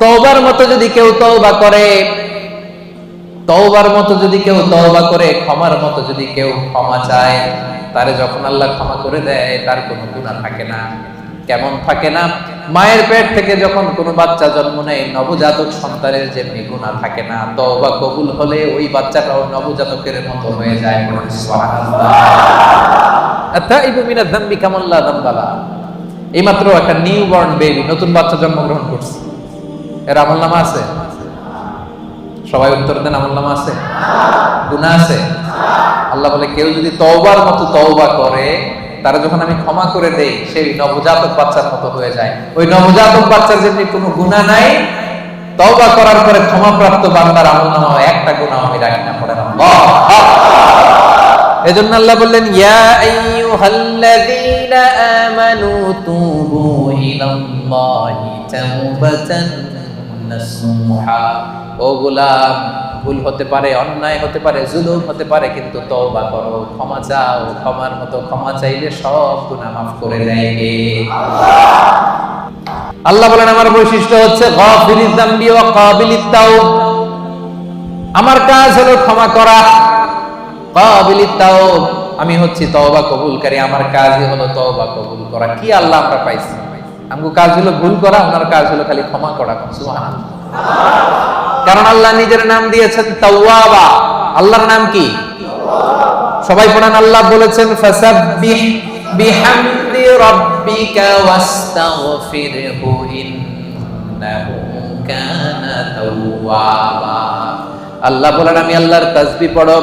তওবার মতো যদি কেউ তওবা করে, তওবার মতো যদি কেউ তওবা করে, ক্ষমার মতো যদি কেউ ক্ষমা চায়, তারে যখন আল্লাহ ক্ষমা করে দেয় তার কোনো গুনাহ থাকে না। কেমন থাকে না? মায়ের পেট থেকে যখন কোনো বাচ্চা জন্ম নেয়, নবজাতক সন্তানের যেমনি গুনাহ থাকে না, তওবা কবুল হলে ওই বাচ্চাটাও নবজাতকের মতো হয়ে যায়। সুবহানাল্লাহ। আত-তাইবু মিনাজ যামবি কামাল্লা যামবালা, এইমাত্র একটা নিউবর্ন বেবি, নতুন বাচ্চা জন্মগ্রহণ করছে, এর আমলনামা আছে? সবাই উত্তর দেন, আমলনামা আছে? গুনাহ আছে? আল্লাহ বলে কেউ যদি তওবার মতো তওবা করে, তারা যখন আমি ক্ষমা করে দেই, সেই নবজাতক বাচ্চার মতো হয়ে যায়। ওই নবজাতক বাচ্চার যেমনি কোনো গুনাহ নাই, তওবা করার পরে ক্ষমাপ্রাপ্ত বান্দার আমলনামা একটা গুনাহ আমি রাখি না। পড়েন আল্লাহ। এজন্য আল্লাহ বললেন ইয়া আইয়ুহাল্লাযীনা আমানু তুবু ইলাল্লাহি তাওবাতান নাসুহা। ও গোলাম, ভুল হতে পারে, অন্যায় হতে পারে, জুলুম হতে পারে, কিন্তু তওবা করো, ক্ষমা চাও, ক্ষমার মতো ক্ষমা চাইলে সব গুনাহ মাফ করে দেয় কে? আল্লাহ। আল্লাহ বলেন আমার বৈশিষ্ট্য হচ্ছে গাফিরিয যামবি ওয়া কাবিলিত তাওব। আমার কাজ হলো ক্ষমা করা, কাবিলিত তাওব, আমি হচ্ছি তওবা কবুলকারী, আমার কাজই হলো তওবা কবুল করা। কি আল্লাহ আমরা পাইছি? আমগো কাজ হলো ভুল করা, ওনার কাজ হলো খালি ক্ষমা করা। সুবহানাল্লাহ। কারণ আল্লাহ নিজের নাম দিয়েছেন তাওয়াবা। আল্লাহর নাম কি? সবাই পড়েন। আল্লাহ বলেছেন ফাসাব্বিহ বিহামদি রাব্বিকা ওয়াস্তাগফিরহু ইন্নাহু কানা তাওয়াবা। আল্লাহ বলেন আমি আল্লাহর তাসবিহ পড়ো,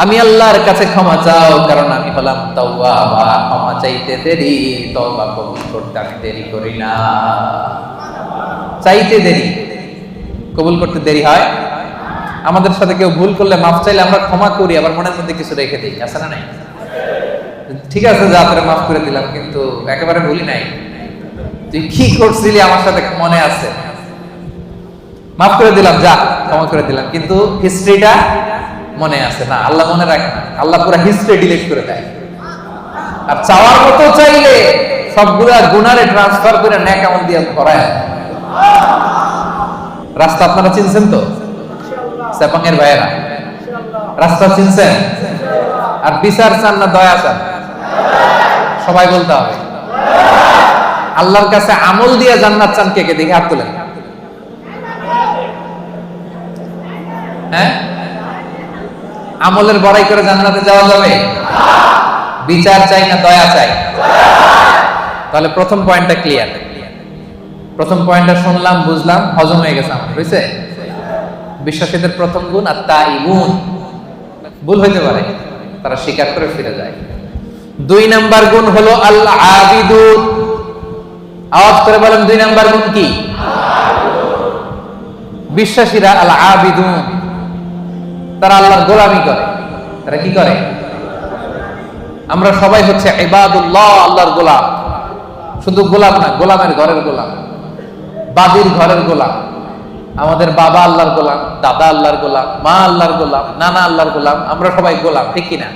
আমি আল্লাহর কাছে ক্ষমা চাও, কারণ আমি হলাম তাওয়াবা। ক্ষমা চাইতে দেরি, তওবা কবুল করতে আমি দেরি করি না। চাইতে দেরি, কবুল করতে দেরি হয়। আমাদের সাথে কেউ ভুল করলে মাফ চাইলে আমরা ক্ষমা করি, আবার মনের মধ্যে কিছু রেখে দিই, আছে না নাই? ঠিক আছে যা তোরে মাফ করে দিলাম, কিন্তু একেবারে ভুলি নাই, তুই কি করছিলি আমার সাথে মনে আছে, মাফ করে দিলাম, যা ক্ষমা করে দিলাম, কিন্তু হিস্ট্রিটা মনে আছে না। আল্লাহ মনে রাখে না, আল্লাহ পুরো হিস্ট্রি ডিলিট করে দেয়। আর চাওয়ার মতো চাইলে সবগুলা গুনারে ট্রান্সফার করে নেক আমল দিয়ে ভরায়। রাস্তা আপনারা চিনছেন তো? সেপাঙের ভাইয়েরা রাস্তা চিনছেন? আর বিচার চান না দয়া চান? সবাই বলতে হবে। আল্লাহর কাছে আমল দিয়ে জান্নাত চান কে কে? দেখি হাত তুলেন। হ্যাঁ, আমলের বড়াই করে জান্নাতে যাওয়া যাবে? বিচার চাই না দয়া চাই? তাহলে প্রথম পয়েন্টটা ক্লিয়ার। প্রথম পয়েন্টটা শুনলাম, বুঝলাম, হজম হয়ে গেছে আমার, বুঝছে? বিশ্বাসীদের প্রথম গুণ আত-তাইবুন। ভুল হইতে পারে, তারা স্বীকার করে ফিরে যায়। 2 নাম্বার গুণ হলো আল-আবিদুন। আওয়াজ করে বলেন 2 নাম্বার গুণ কি? বিশ্বাসীরা আল-আবিদুন, তারা আল্লাহর গোলামি করে। তারা কি করে? আমরা সবাই হচ্ছে ইবাদুল্লাহ, আল্লাহর গোলাম। শুধু গোলাম না, গোলামের ঘরের গোলাম, বাদির ঘরের গোলাম। আমাদের বাবা আল্লাহর গোলাম, দাদা আল্লাহর গোলাম, মা আল্লাহর গোলাম, নানা আল্লাহর গোলাম। আমরা সবাই গোলাম, ঠিক কিনা?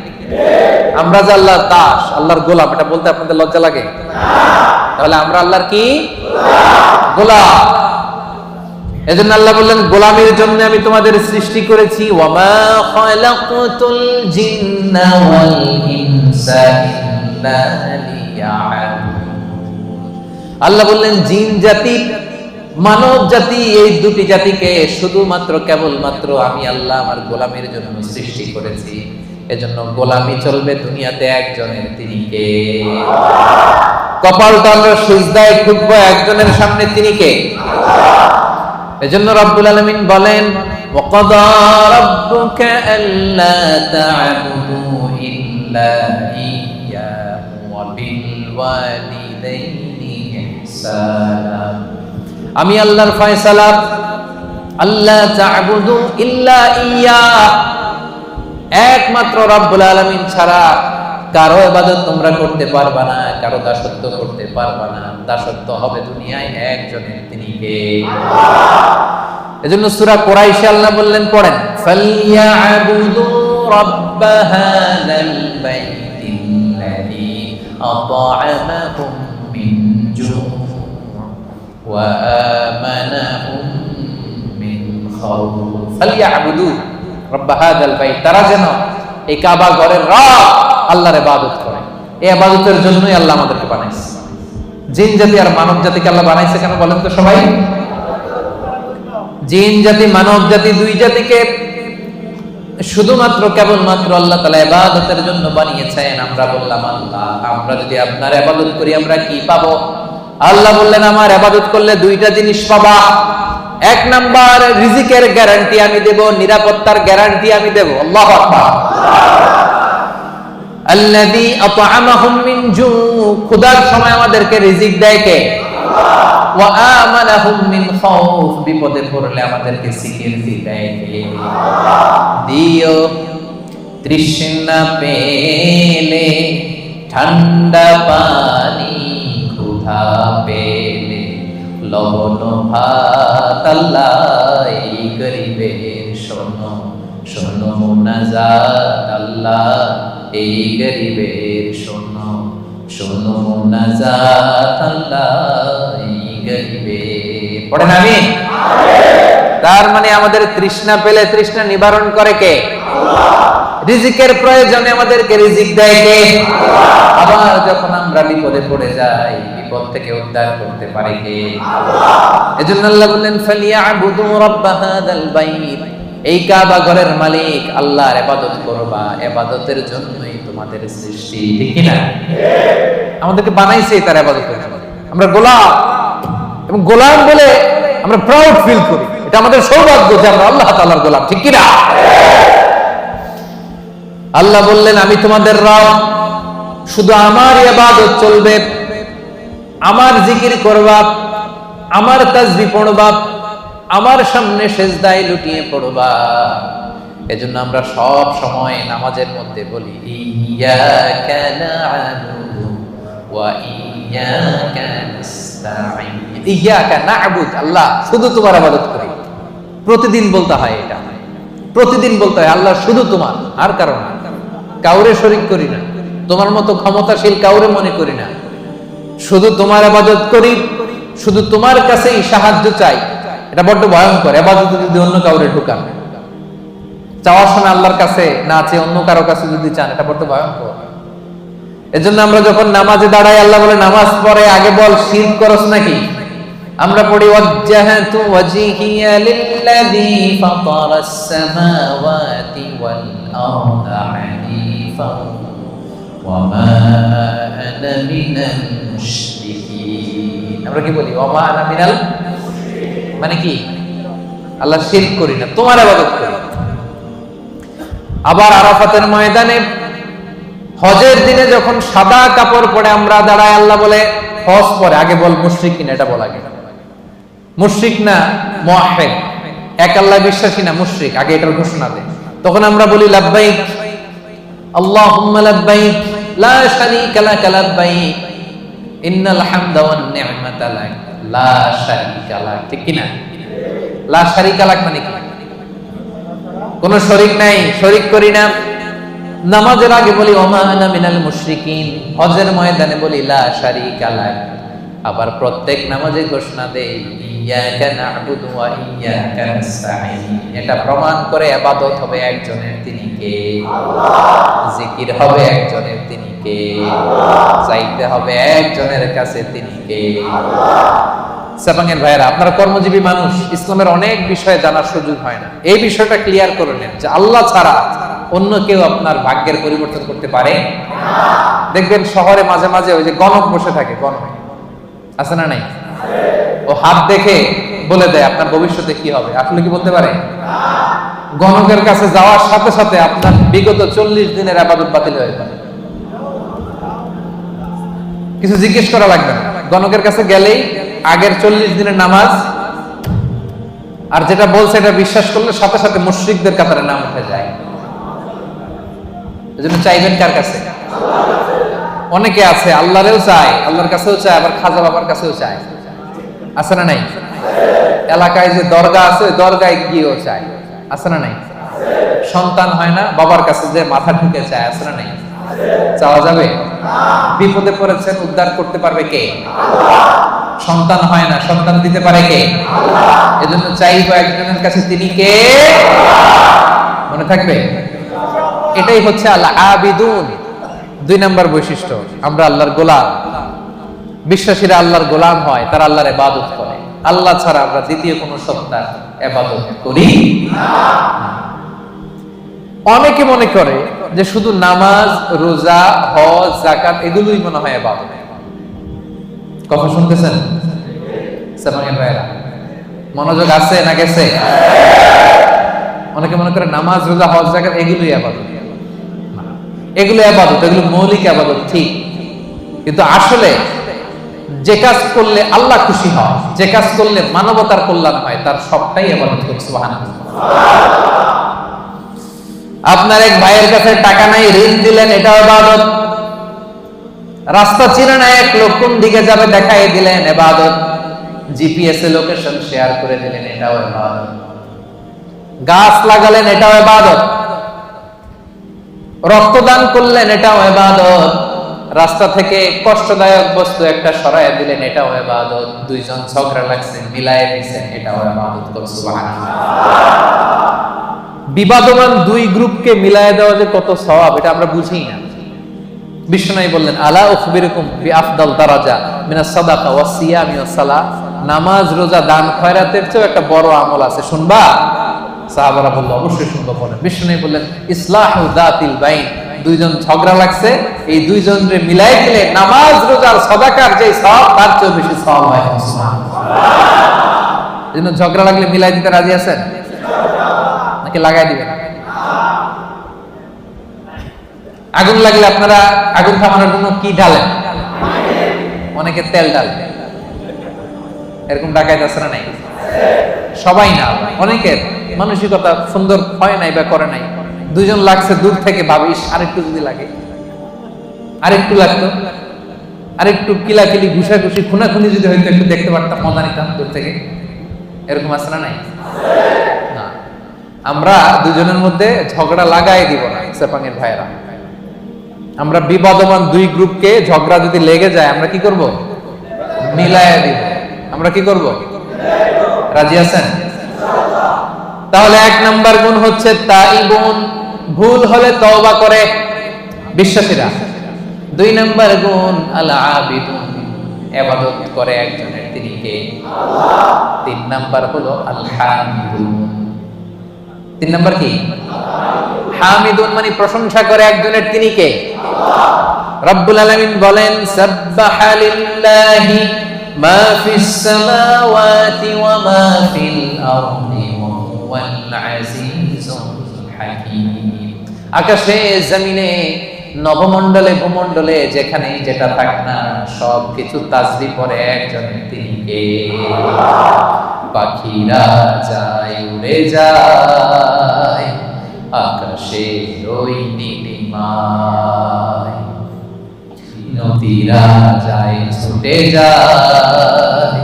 আমরা যে আল্লাহর দাস, আল্লাহর গোলাম, এটা বলতে আপনাদের লজ্জা লাগে? তাহলে আমরা আল্লাহর কি? গোলাম। এজন্য আল্লাহ বললেন গোলামের জন্য আমি তোমাদের সৃষ্টি করেছি। ওয়ামা খালাকতুল জিন্না ওয়াল ইনসা ইল্লা লিয়াবুদুন। আল্লাহ বললেন জিন জাতি, মানব জাতি, এই দুটি জাতিকে শুধুমাত্র কেবলমাত্র আমি আল্লাহ আমার গোলামের জন্য সৃষ্টি করেছি। এজন্য গোলামি চলবে দুনিয়াতে একজনের, তিনি কে? কপালটা আমরা সিজদায় ঠুকবো একজনের সামনে, তিনি কে? এজন্য রব্বুল আলামিন বলেন ওয়াকাদা রাব্বুকা আল্লা তা'বুদু ইল্লা ইয়্যাহু ওয়া বিল ওয়ালিদাইনি ইহসানা। আমি আল্লাহর ফয়সালা, আল্লাহ তা'বুদু ইল্লা ইয়্যা, একমাত্র রব্বুল আলামিন ছাড়া কারো ইবাদত তোমরা করতে পারবা না, কারো দাসত্ব করতে পারবা না। দাসত্ব হবে দুনিয়ায় একজনের, তিনি কে? এজন্য সূরা কুরাইশে আল্লাহ বললেন, পড়েন ফালইয়াবুদু রাব্ব হাযাল বাইতিল্লাযী আত'আমাহুম মিন জু' ওয়া আমানাহুম মিন খাউফ। ফালইয়াবুদু রাব্ব হাযাল বাইত, তারা যেন এই কাবা ঘরের রব আল্লাহর ইবাদত করে। এই ইবাদতের জন্যই আল্লাহ আমাদেরকে বানাইছে। জিন জাতি আর মানব জাতিকে আল্লাহ বানাইছে কেন বলেন তো সবাই? জিন জাতি মানব জাতি দুই জাতিকে শুধুমাত্র কেবলমাত্র আল্লাহ তাআলা ইবাদতের জন্য বানিয়েছেন। আমরা বললাম আল্লাহ, আমরা যদি আপনার ইবাদত করি আমরা কি পাবো? আল্লাহ বললেন আমার ইবাদত করলে দুইটা জিনিস পাবা। 1 নাম্বার, রিজিকের গ্যারান্টি আমি দেব, নিরাপত্তার গ্যারান্টি আমি দেব। আল্লাহু আকবার। আল্লাযী আত'আমাহুম মিন জু', ক্ষুধার সময় আমাদেরকে রিজিক দেয় কে? আল্লাহ। ওয়া আমানাহুম মিন খাউফ, বিপদে পড়লে আমাদেরকে সিকিউরিটি দেয় কে? আল্লাহ। দিও তৃষ্ণা পেলে ঠান্ডা পানি, ক্ষুধা পেলে লবণ ভাত, আল্লাহ এই গরিবের শোনো শোনো মুনাজাত, আল্লাহ এই গরিবের শোনো শোনো মোনাজাত আল্লাহ এই গরিবে। পড়েন আমিন। তার মানে আমাদের তৃষ্ণা পেলে তৃষ্ণা নিবারণ করে কে? রিজিকের প্রয়োজনে আমাদেরকে রিজিক দেয় কে? আবার যখন আমরা বিপদে পড়ে যাই, বিপদ থেকে উদ্ধার করতে পারে কে? এজন্য আল্লাহ বললেন ফালিয়াবুদু রাব্ব হাযাল বাইত, এই কাবা ঘরের মালিক আল্লাহর ইবাদত করবা, ইবাদতের জন্যই তোমাদের সৃষ্টি, ঠিক কি না? আমাদেরকে বানাইছে তার ইবাদতের জন্য। আমরা গোলাম, এবং গোলাম বলে আমরা প্রাউড ফিল করি। এটা আমাদের সৌভাগ্য যে আমরা আল্লাহ তাআলার গোলাম, ঠিক কি না? আল্লাহ বললেন আমি তোমাদের রব, শুধু আমার ইবাদত চলবে, আমার জিকির করবা, আমার তাসবিহ পড়বা, আমার সামনে সেজদায় লুটিয়ে পড়বা। এজন্য আমরা সব সময় নামাজের মধ্যে বলি ইয়্যাকা না'বুদু ওয়া ইয়্যাকা নাস্তাঈন। ইয়্যাকা না'বুদ, আল্লাহ শুধু তোমার ইবাদত করি। প্রতিদিন বলতে হয়, এটা প্রতিদিন বলতে হয়, আল্লাহ শুধু তোমার, আর কারণ না, কাউরে শরীক করি না, তোমার মতো ক্ষমতাশীল কাউরে মনে করি না, শুধু তোমার ইবাদত করি, শুধু তোমার কাছেই সাহায্য চাই। এটা বড্ড ভয়ঙ্কর। ইবাদতে যদি অন্য কাউরে ঢুকান, চাওয়ার সময় আল্লাহর কাছে না চেয়ে অন্য কারো কাছে যদি চান, এটা বড্ড ভয়ঙ্কর। এজন্য আমরা যখন নামাজে দাঁড়াই, আল্লাহ বলে নামাজ পড়ে আগে বল শিরক করছ নাকি? আমরা পড়ি ওয়াজ্জাহাতু ওয়াজহিয়া লিল্লাযী ফাতারাস সামাওয়াতি ওয়াল আরদা হানিফান ওয়া মা আনা মিনাল মুশরিকিন। আমরা কি বলি? ওয়া মা আনা মিনাল, মানে কি? আল্লাহ শিরক করি না, তোমার ইবাদত করি। আবার আরাফাতের ময়দানে হজের দিনে যখন সাদা কাপড় পরে আমরা দাঁড়াই, আল্লাহ বলে হজ পরে আগে বল মুশরিক না, এটা বল আগে। মুশরিক না মুওয়াহহিদ, এক আল্লাহ বিশ্বাসী না মুশরিক, আগে এটার ঘোষণা দেয়। তখন আমরা বলি লাব্বাইক আল্লাহুম্মা লাব্বাইক লা শারীকা লাক লাব্বাইক ইন্নাল হামদা ওয়ান নি'মাতা লাক লা শারীকা লাক, ঠিক কি না? লা শারীকা লাক মানে কি? কোন শরীক নাই, শরীক করি না। নামাজের আগে বলি ওয়া মা আনা মিনাল মুশরিকিন, হজের ময়দানে বলি লা শারীকা লাক। আবার প্রত্যেক নামাজে ঘোষণা দেই ইয়্যাকা না'বুদু ওয়া ইয়্যাকা নাস্তাঈন। এটা প্রমাণ করে ইবাদত হবে একজনের, তিনি কে? আল্লাহ। জিকির হবে একজনের, তিনি কে? আল্লাহ। চাইতে হবে একজনের কাছে, তিনি কে? আল্লাহ। সাবাঙ্গের ভাইরা, আপনারা কর্মজীবী মানুষ, ইসলামের অনেক বিষয়ে জানার সুযোগ হয় না। এই বিষয়টা ক্লিয়ার করে নেন যে আল্লাহ ছাড়া অন্য কেউ আপনার ভাগ্যের পরিবর্তন করতে পারে না। দেখবেন শহরে মাঝে মাঝে ওই যে গণক বসে থাকে, গণক আছে না নাই? ও হাত দেখে বলে দেয় আপনার ভবিষ্যতে কি হবে। আসলে কি বলতে পারে? গণকের কাছে যাওয়ার সাথে সাথে আপনার বিগত 40 দিনের ইবাদত বাতিল হয়ে যাবে। কিছু জিজ্ঞেস করা লাগবে না, গণকের কাছে গেলেই আগের 40 দিনের নামাজ আর যেটা বলছে এটা বিশ্বাস করলে সাথে সাথে মুশরিকদের কাতারে নাম উঠে যায়। এজন্য চাইবেন কার কাছে? অনেকে আছে আল্লাহরেও চায়, আল্লাহর কাছেও চায়, আবার খাজা বাবার কাছেও চায়, আছে না নাই? এলাকায় যে দরগা আছে ওই দরগায় গিয়েও চায়, আছে না নাই? সন্তান হয় না, বাবার কাছে যে মাথা ঢুকে চায়, আছে না নাই? চাওয়া যাবে? বিপদে পড়েছেন, উদ্ধার করতে পারবে কে? সন্তান হয় না, সন্তান দিতে পারে কে? এজন্য চাইবো একজনের কাছে, তিনি কে? মনে থাকবে? এটাই হচ্ছে আল আবিদুন। 2 নম্বর বৈশিষ্ট্য, আমরা আল্লাহর গোলাম। বিশ্বাসীরা আল্লাহর গোলাম হয়, তারা আল্লাহর ইবাদত করে। আল্লাহ ছাড়া আমরা দ্বিতীয় কোন সত্তার ইবাদত করি না। অনেকে মনে করে যে শুধু নামাজ, রোজা, হজ, যাকাত এগুলোই মনে হয় ইবাদত। কথা শুনতেছেন? সামানের ভাইরা, মনোযোগ আছে না গেছে? অনেকে মনে করে নামাজ, রোজা, হজ, যাকাত এগুলোই ইবাদত। এগুলো ইবাদত, এগুলো মৌলিক ইবাদত, ঠিক। কিন্তু আসলে যে কাজ করলে আল্লাহ খুশি হয়, যে কাজ করলে মানবতার কল্যাণ হয়, তার সবটাই ইবাদত করতে। সুবহানাল্লাহ। আপনার এক ভাইয়ের কাছে টাকা নাই, ঋণ দিলেন, এটাও ইবাদত। রাস্তা চিনে না এক লোক কোন দিকে যাবে দেখাই দিলেন, ইবাদত। জিপিএস এ লোকেশন শেয়ার করে দিলেন, এটাও ইবাদত। গাছ লাগালেন, এটাও ইবাদত। রক্তদান করলেন, এটাও ইবাদত। রাস্তা থেকে কষ্টদায়ক বস্তু একটা সরায় দিলেন, এটাও ইবাদত। দুইজন ঝগড়া লাগছে, মিলায়ে দিয়েছেন, এটাও ইবাদত। করুন সুবহানাল্লাহ। বিবাদমান দুই গ্রুপকে মিলায়ে দেওয়া যে কত সওয়াব, এটা আমরা বুঝি না। বিশ্বনবী বললেন, আলা উখবিরুকুম বিআফদাল দারাজা মিনাস সাদাকা ওয়াস সিয়ামি ওয়াস সালাহ। নামাজ, রোজা, দান, খয়রাতের চেয়ে একটা বড় আমল আছে, শুনবা? সাহাবারা বলল, অবশ্যই শুনবো। বলেন। বিশ্বনবী বললেন, ইসলাহু যাতিল বাইন। দুইজন ঝগড়া লাগছে, এই দুইজনকে মিলাই দিলে নামাজ, রোজা আর সাদাকার যে সওয়াব তার চেয়ে বেশি সওয়াব হয়। সুবহানাল্লাহ। এজন্য ঝগড়া লাগলে মিলাই দিতে রাজি আছেন নাকি লাগাই দিবেন? আগুন লাগলে আপনারা আগুন থামানোর জন্য কি ঢালেন? অনেকে তেল ঢালে। এরকম ডাকাইত আছে না নাই? সবাই না, অনেকের মানসিকতা সুন্দর হয় নাই বা করে নাই। দুইজন লাগছে, দূর থেকে ভাবিস আরেকটু যদি লাগে, আরেকটু লাগতো, আরেকটু কিলাকিলি, ঘুষাঘুষি, খুনাখুনি যদি হয়তো একটু দেখতে পারতাম, মজা নিতাম দূর থেকে। এরকম আছে না নাই? না, আমরা দুজনের মধ্যে ঝগড়া লাগাই দিব না। সেপাঙের ভাইয়েরা, আমরা বিবাদমান দুই গ্রুপকে ঝগড়া যদি লেগে যায়, আমরা কি করব? মিলায়া দিব। আমরা কি করব? রাজি আছেন? তাহলে এক নাম্বার গুণ হচ্ছে তাইবুন, ভুল হলে তওবা করে বিশ্বাসীরা। দুই নাম্বার গুণ আল আবিদুন, ইবাদত করে একজনের, তিনি কে? আল্লাহ। তিন নাম্বার হলো আল হামিদুন। তিন নাম্বার কি? হামিদুন মানে প্রশংসা করে একজনের, তিনি কে? আল্লাহ। রব্বুল আলামিন বলেন, সাব্বাহা লিল্লাহি মা ফিস সামাওয়াতি ওয়া মা ফিল আরদি ওয়া হুয়াল আজিজুল হাকীম। আকাশে, জমিনে, নবমণ্ডলে, ভূমণ্ডলে, যেখানে যেটা থাক না, সব কিছু তাসবিহ করে একজনের, তিনি কে? পাখিরা যায়, উড়ে যায় আকাশে ওই নীলিমায়, নদীরা যায়, ছুটে যায়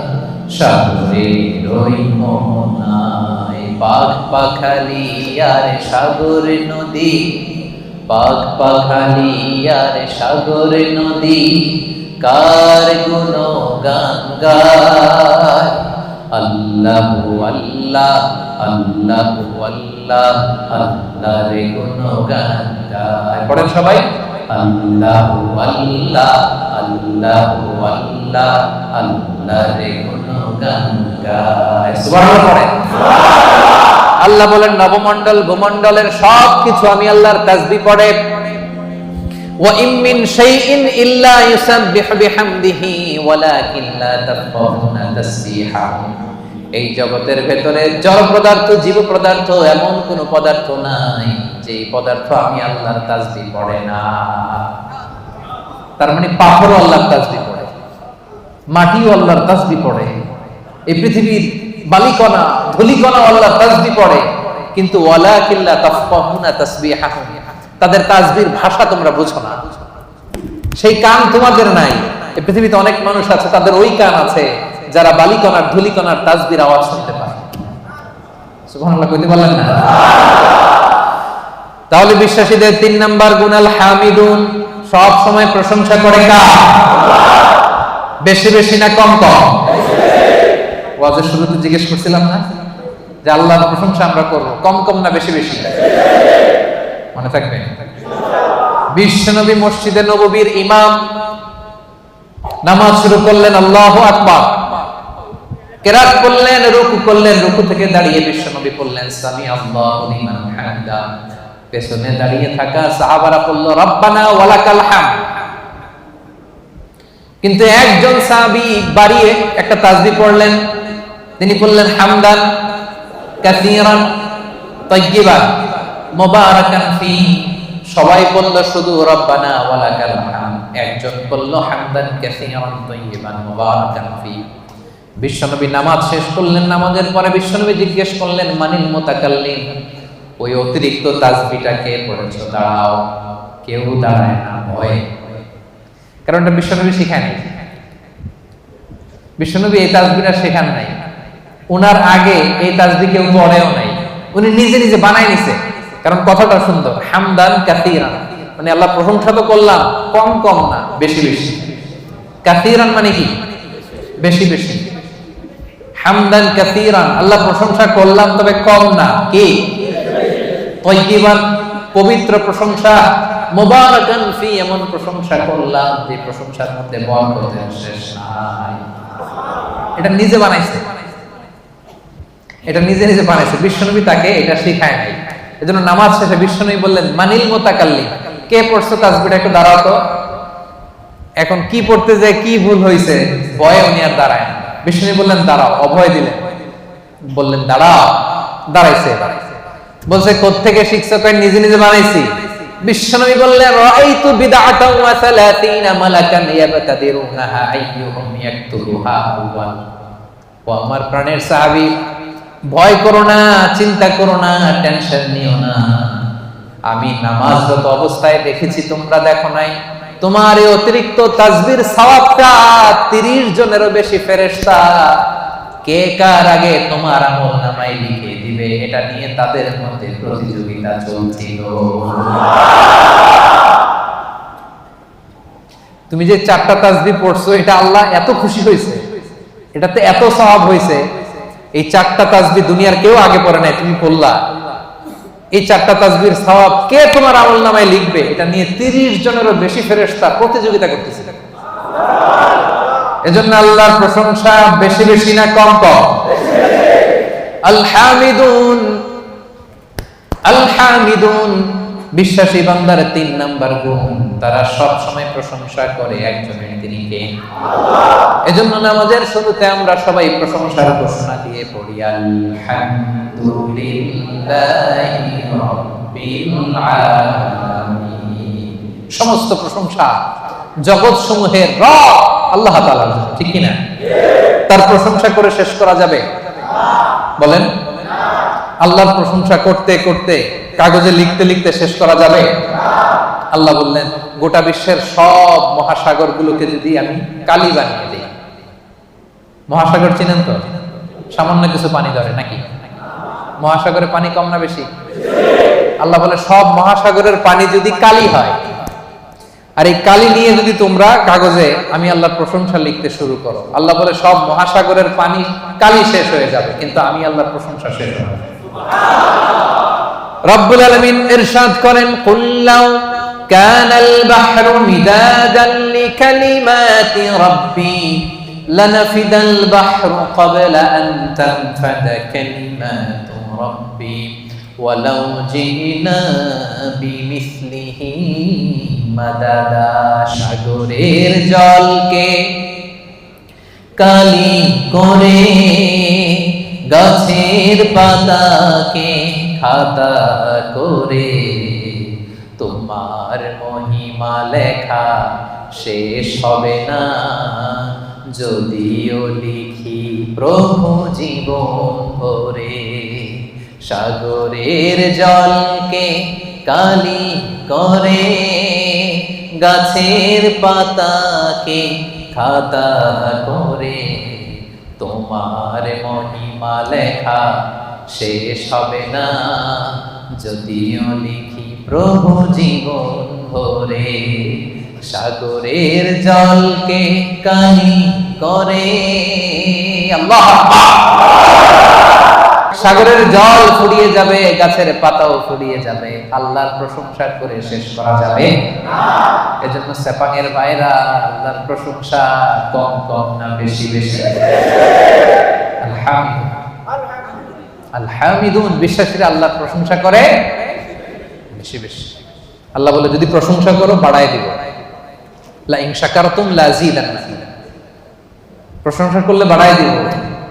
সাগরের ওই মোহনায়। পাখ পাখালি আর সাগর নদী, পাখ পাখালি আর সাগর নদী, কার গুণগান গায়। আল্লাহু আল্লাহ, আল্লাহু আল্লাহ, আল্লাহর গুণগান গায়। পড়েন সবাই, আল্লাহু আল্লাহ, আল্লাহু আল্লাহ, আল্লাহর গুণগান গায়। সুবহানাল্লাহ পড়েন। আল্লাহ বলেন, নবমণ্ডল, ভূমণ্ডলের সব কিছু আমি আল্লাহর তাসবিহ পড়ে। ওয়া ইম মিন শাইইন ইল্লা ইউসাব্বিহু বিহামদিহি ওয়ালাকিন লা তাফকাহুনা তাসবিহাহুম। এই জগতের ভেতরে জড় পদার্থ, জীব পদার্থ, এমন কোন পদার্থ নাই যে পদার্থ আমি আল্লাহর তাসবিহ পড়ে না। তার মানে পাথরও আল্লাহর তাসবিহ পড়ে, মাটিও আল্লাহর তাসবিহ পড়ে, এই পৃথিবীর বালিকণা, ধুলিকণা আল্লাহর তাসবিহ পড়ে। কিন্তু ওয়ালাকিন লা তাফকাহুনা তাসবিহাহুম, তাদের তাসবিহর ভাষা তোমরা বুঝো না, সেই কান তোমাদের নাই। এই পৃথিবীতে অনেক মানুষ আছে, তাদের ওই কান আছে যারা বালিকণার, ধুলিকণার তাসবিহর আওয়াজ শুনতে পায়। সুবহানাল্লাহ কইতে বললেন না? তাহলে বিশ্বাসীদের তিন নাম্বার গুণ আল হামিদুন, সব সময় প্রশংসা করে কার? আল্লাহ। বেশি বেশি না কম কম? ওয়াজের শুরুতে জিজ্ঞেস করছিলাম না যে আল্লাহর প্রশংসা আমরা করব, কম কম না বেশি বেশি? মনে থাকবে। বিশ্বনবী মসজিদে নববীর ইমাম, নামাজ শুরু করলেন, আল্লাহু আকবার, কেরাত করলেন, রুকু করলেন, রুকু থেকে দাঁড়িয়ে বিশ্বনবী বললেন, সামি আল্লাহু লিমান হামদা। পেছনে দাঁড়িয়ে থাকা সাহাবারা বলল, রব্বানা ওয়ালাকাল হামদ। কিন্তু একজন সাহাবী বাড়িয়ে একটা তাসবিহ পড়লেন, তিনি বললেন, হামদান কাসীরান তাইয়্যিবান মুবারাকান ফি। সবাই বলল শুধু রব্বানা ওয়ালাকাল হামদ, একজন বলল হামদান কাসীরান তাইয়্যিবান মুবারাকান ফি। বিশ্বনবী নামাজ শেষ করলেন, নামাজের পরে বিশ্বনবী জিজ্ঞেস করলেন, মানিল মুতাকাল্লিম, ওই অতিরিক্ত তাসবিহটা কে পড়েছো? দাঁড়াও। কেউ দাঁড়ায় না, ভয়। কারণ এটা বিশ্বনবী শেখায় নাই, বিশ্বনবী এই তাসবিহটা শেখান নাই, উনার আগে এই তাসবিহ কেউ পড়েও নাই, উনি নিজে নিজে বানাই নিছে। কারণ কথাটা সুন্দর, হামদান কাসীরান, মানে আল্লাহ প্রশংসা তো করলাম, কম কম না, বেশি বেশি। কাসীরান মানে কি? বেশি বেশি। হামদান কাসীরান, আল্লাহ প্রশংসা করলাম তবে কম না, কি? তাইয়িবান, পবিত্র প্রশংসা। মুবারাকান ফি, এমন প্রশংসা করলাম যে প্রশংসার মধ্যে বরকতের শেষ নাই। এটা নিজে বানাইছে, এটা নিজে নিজে বানাইছে, বিশ্বনবী তাকে এটা শিখায় নাই। এজন্য নামাজ শেষে বিশ্বনবী বললেন মানিল মুতাকাল্লিম, কে পড়ছো তাসবিহটা একটু দাঁড়াও তো। এখন কি পড়তে যায় কি ভুল হইছে, ভয়ে উনি আর দাঁড়ায় না। বিশ্বনবী বললেন দাঁড়াও, অভয় দিলেন, বললেন দাঁড়াও, দাঁড়াইছে। বলছে কোত্থেকে শিখছো? কয় নিজে নিজে বানাইছি। বিশ্বনবী বললেন রাআইতু বিদআতান ওয়া 30 মালাকান ইয়াবতাদিরুনাহা আইয়ুহুম ইয়াকতুবুহা আউয়াল। ও আমার প্রাণের সাহাবী, ভয় করো না, চিন্তা করো না, টেনশন নিও না। আমি নামাজরত অবস্থায় দেখেছি, তোমরা দেখো নাই। তোমার এই অতিরিক্ত তাসবির সওয়াবটা 30 জনেরও বেশি ফেরেশতা কে কার আগে তোমার আমলনামায় লিখে দিবে, এটা নিয়ে তাদের মধ্যে প্রতিযোগিতা চলছিল। তুমি যে 4টা তাসবিহ পড়ছো, এটা আল্লাহ এত খুশি হয়েছে, এটাতে এত সওয়াব হয়েছে। এই 4টা তাসবিহ দুনিয়ার কেউ আগে পড়ে নাই, তুমি পড়লা। এই 4টা তাসবিহর সওয়াব কে তোমার আমলনামায় লিখবে, এটা নিয়ে 30 জনেরও বেশি ফেরেশতা প্রতিযোগিতা করতেছিল। এজন্য আল্লাহর প্রশংসা বেশি বেশি না কম কম? আল হামিদুন, আল হামিদুন, বিশ্বাসী বান্দার 3 নাম্বার গুণ, তারা সব সময় প্রশংসা করে একজনের, তিনি কে? আল্লাহ। এজন্য নামাজের শুরুতে আমরা সবাই প্রশংসার ঘোষণা দিয়ে পড়ি আলহামদুলিল্লাহি রাব্বিল আলামিন। সমস্ত প্রশংসা জগৎ সমূহের রব আল্লাহ তাআলা, ঠিক কি না? তার প্রশংসা করে শেষ করা যাবে? বলেন, আল্লাহর প্রশংসা করতে করতে কাগজে লিখতে লিখতে শেষ করা যাবে? আল্লাহ বললেন গোটা বিশ্বের সব মহাসাগরগুলোকে যদি আমি কালি বানিয়ে দিই। মহাসাগর চিনেন তো? সামান্য কিছু পানি ধরে নাকি? মহাসাগরে পানি কম না বেশি? আল্লাহ বলে সব মহাসাগরের পানি যদি কালি হয়, আর এই কালি নিয়ে যদি তোমরা কাগজে আমি আল্লাহর প্রশংসা লিখতে শুরু করো, আল্লাহ বলে সব মহাসাগরের পানি কালি শেষ হয়ে যাবে, কিন্তু আমি আল্লাহর প্রশংসা শেষ হবে। রব্বুল আলামিন ইরশাদ করেন কুল্লাউ কানাল বাহরু মিদাদান লিকালিমাতি রাব্বি লানাফিদাল বাহরু ক্বাবলা আন তানফাদা কালিমাতু রাব্বি ওয়ালাউ জিনা বিমিসলিহি মাদাদা। সাগরের জলকে কালি করে, গাছের পাতাকে খাতা করে, তোমার মহিমা লেখা শেষ হবে না, যদিও লিখি প্রভু জীবন ভরে। সাগরের জলকে কালি করে, গাছের পাতাকে খাতা করে, তোমার মহিমা লেখা শেষ হবে না, যদিও লিখি প্রভু জীবন ভরে। সাগরের জলকে কালি করে, আল্লাহ। সাগরের জল ফুরিয়ে যাবে, গাছের পাতাও ফুরিয়ে যাবে, আল্লাহর প্রশংসা করে শেষ করা যাবে না। এজন্য সেপাঙের ভাইরা, আল্লাহর প্রশংসা কম কম না বেশি বেশি? আলহামিদুন, বিশ্বাসীরা আল্লাহর প্রশংসা করে বেশি বেশি। আল্লাহ বলে যদি প্রশংসা করো বাড়ায় দিব, লা ইন শাকারতুম লাযীদান্নাকুম, প্রশংসা করলে বাড়ায় দিব।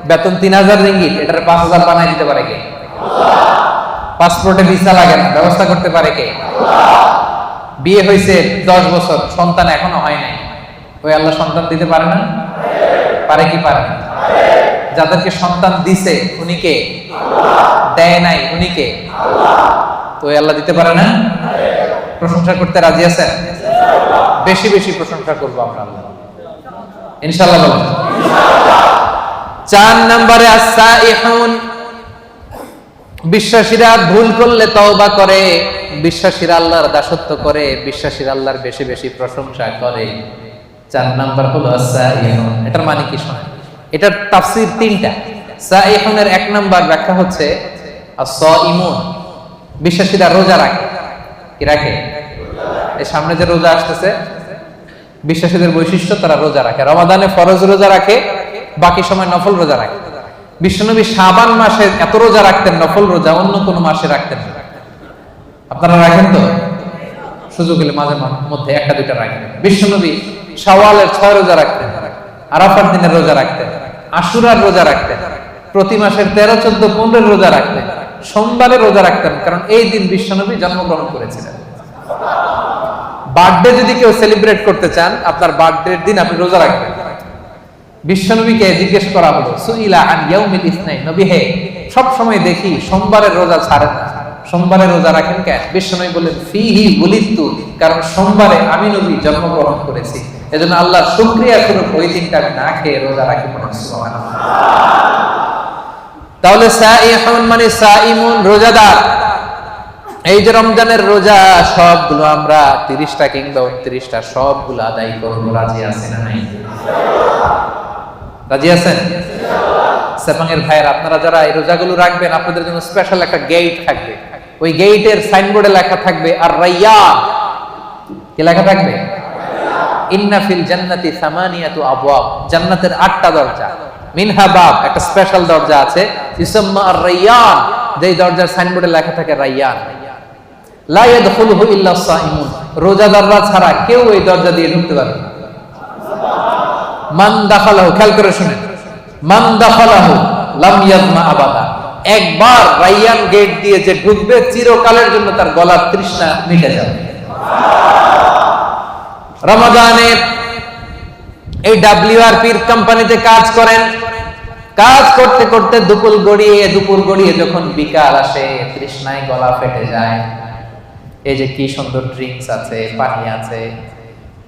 বেতন 3000 রিঙ্গিট, এটার 5000 বানাই দিতে পারে কে? আল্লাহ। পাসপোর্টে ভিসা লাগে না, ব্যবস্থা করতে পারে কে? আল্লাহ। বিয়ে হয়েছে 10 বছর, সন্তান এখনো হয় নাই, ওই আল্লাহ সন্তান দিতে পারে না? পারে কি পারে না? যাদেরকে সন্তান দিছে উনি কে? আল্লাহ। দেয় নাই উনি কে? আল্লাহ। তো ওই আল্লাহ দিতে পারে না? প্রশংসা করতে রাজি আছেন? বেশি বেশি প্রশংসা করবো আমরা আল্লাহ, ইনশাআল্লাহ। বলেন ইনশাআল্লাহ। 4 নম্বরে আস-সাইহুন, বিশ্বাসীরা ভুল করলে তওবা করে, বিশ্বাসীরা আল্লাহর দাসত্ব করে, বিশ্বাসীরা আল্লাহর বেশি বেশি প্রশংসা করে। 4 নাম্বার হলো সাইহুন। এটার মানে কি শোনেন, এটার তাফসীর 3টা। সাইহুনের 1 নাম্বার ব্যাখ্যা হচ্ছে as-সাইমুন, বিশ্বাসীরা রোজা রাখে। কি রাখে? এই সামনে যে রোজা আসতেছে, বিশ্বাসীদের বৈশিষ্ট্য, তারা রোজা রাখে। রমাদানে ফরজ রোজা রাখে, বাকি সময় নফল রোজা রাখে। বিশ্বনবী শাবান মাসে এত রোজা রাখতেন, নফল রোজা অন্য কোন মাসে রাখতেন না। আপনারা রাখেন তো? সুযোগ হলে মাঝে মধ্যে 1-2টা রাখেন। বিশ্বনবী শাওয়ালের 6 রোজা রাখতেন, আরাফার দিনের রোজা রাখতেন, আশুরার রোজা রাখতেন, প্রতি মাসের 13, 14, 15 রোজা রাখতেন, সোমবারে রোজা রাখতেন, কারণ এই দিন বিশ্বনবী জন্মগ্রহণ করেছিলেন। বার্থডে যদি কেউ সেলিব্রেট করতে চান, আপনার বার্থডের দিন আপনি রোজা রাখবেন। বিশ্বনবীকে জিজ্ঞেস করা হলো, সুইলা আন ইয়াউমিল ইসনাইন, নবী হে, সব সময় দেখি সোমবারের রোজা ছাড়েন না, সোমবারে রোজা রাখেন কেন? বিশ্বনবী বললেন, ফিহি বুলিতু, কারণ সোমবারে আমি নবী জন্মগ্রহণ করেছি, এজন্য আল্লাহর শুকরিয়া স্বরূপ ওই দিনটা আমি না খেয়ে রোজা রাখি। সুবহানাল্লাহ। তাহলে সাইহুন মানে সাইমুন, রোজাদার। এই যে রমজানের রোজা, সবগুলো আমরা 30টা কিংবা 29টা সবগুলো আদায় করব। রাজি আছেন না নাই? রাজি আছেন? সেপাঙের ভাইয়ের, আপনারা যারা এই রোজাগুলো রাখবেন, আপনাদের জন্য স্পেশাল একটা গেট থাকবে। ওই গেটের সাইনবোর্ডে লেখা থাকবে আর রাইয়ান। কি লেখা থাকবে? ইন্না ফিল জান্নাতি সামানিয়াতু আবওয়াব, জান্নাতের 8টা দরজা। মিনহা বাব, একটা স্পেশাল দরজা আছে, ইসমা আর রাইয়ান, যেই দরজার সাইনবোর্ডে লেখা থাকে রাইয়ান। লা ইয়াদখুলুহু ইল্লা সাইমুন, রোজাদাররা ছাড়া কেউ এই দরজা দিয়ে ঢুকতে পারবে না। মান দাখালাহু, খেয়াল করে শুনেন, মান দাখালাহু লাম ইয়াজমা আবাদা, একবার রাইয়ান গেট দিয়ে যে ঢুকবে, চিরকালের জন্য তার গলার তৃষ্ণা মিটে যাবে। রমাদানে এই WRPর কোম্পানিতে কাজ করেন, কাজ করতে করতে দুপুর গড়িয়ে যখন বিকাল আসে, তৃষ্ণায় গলা ফেটে যায়। এই যে কি সুন্দর ড্রিঙ্কস আছে, পানি আছে,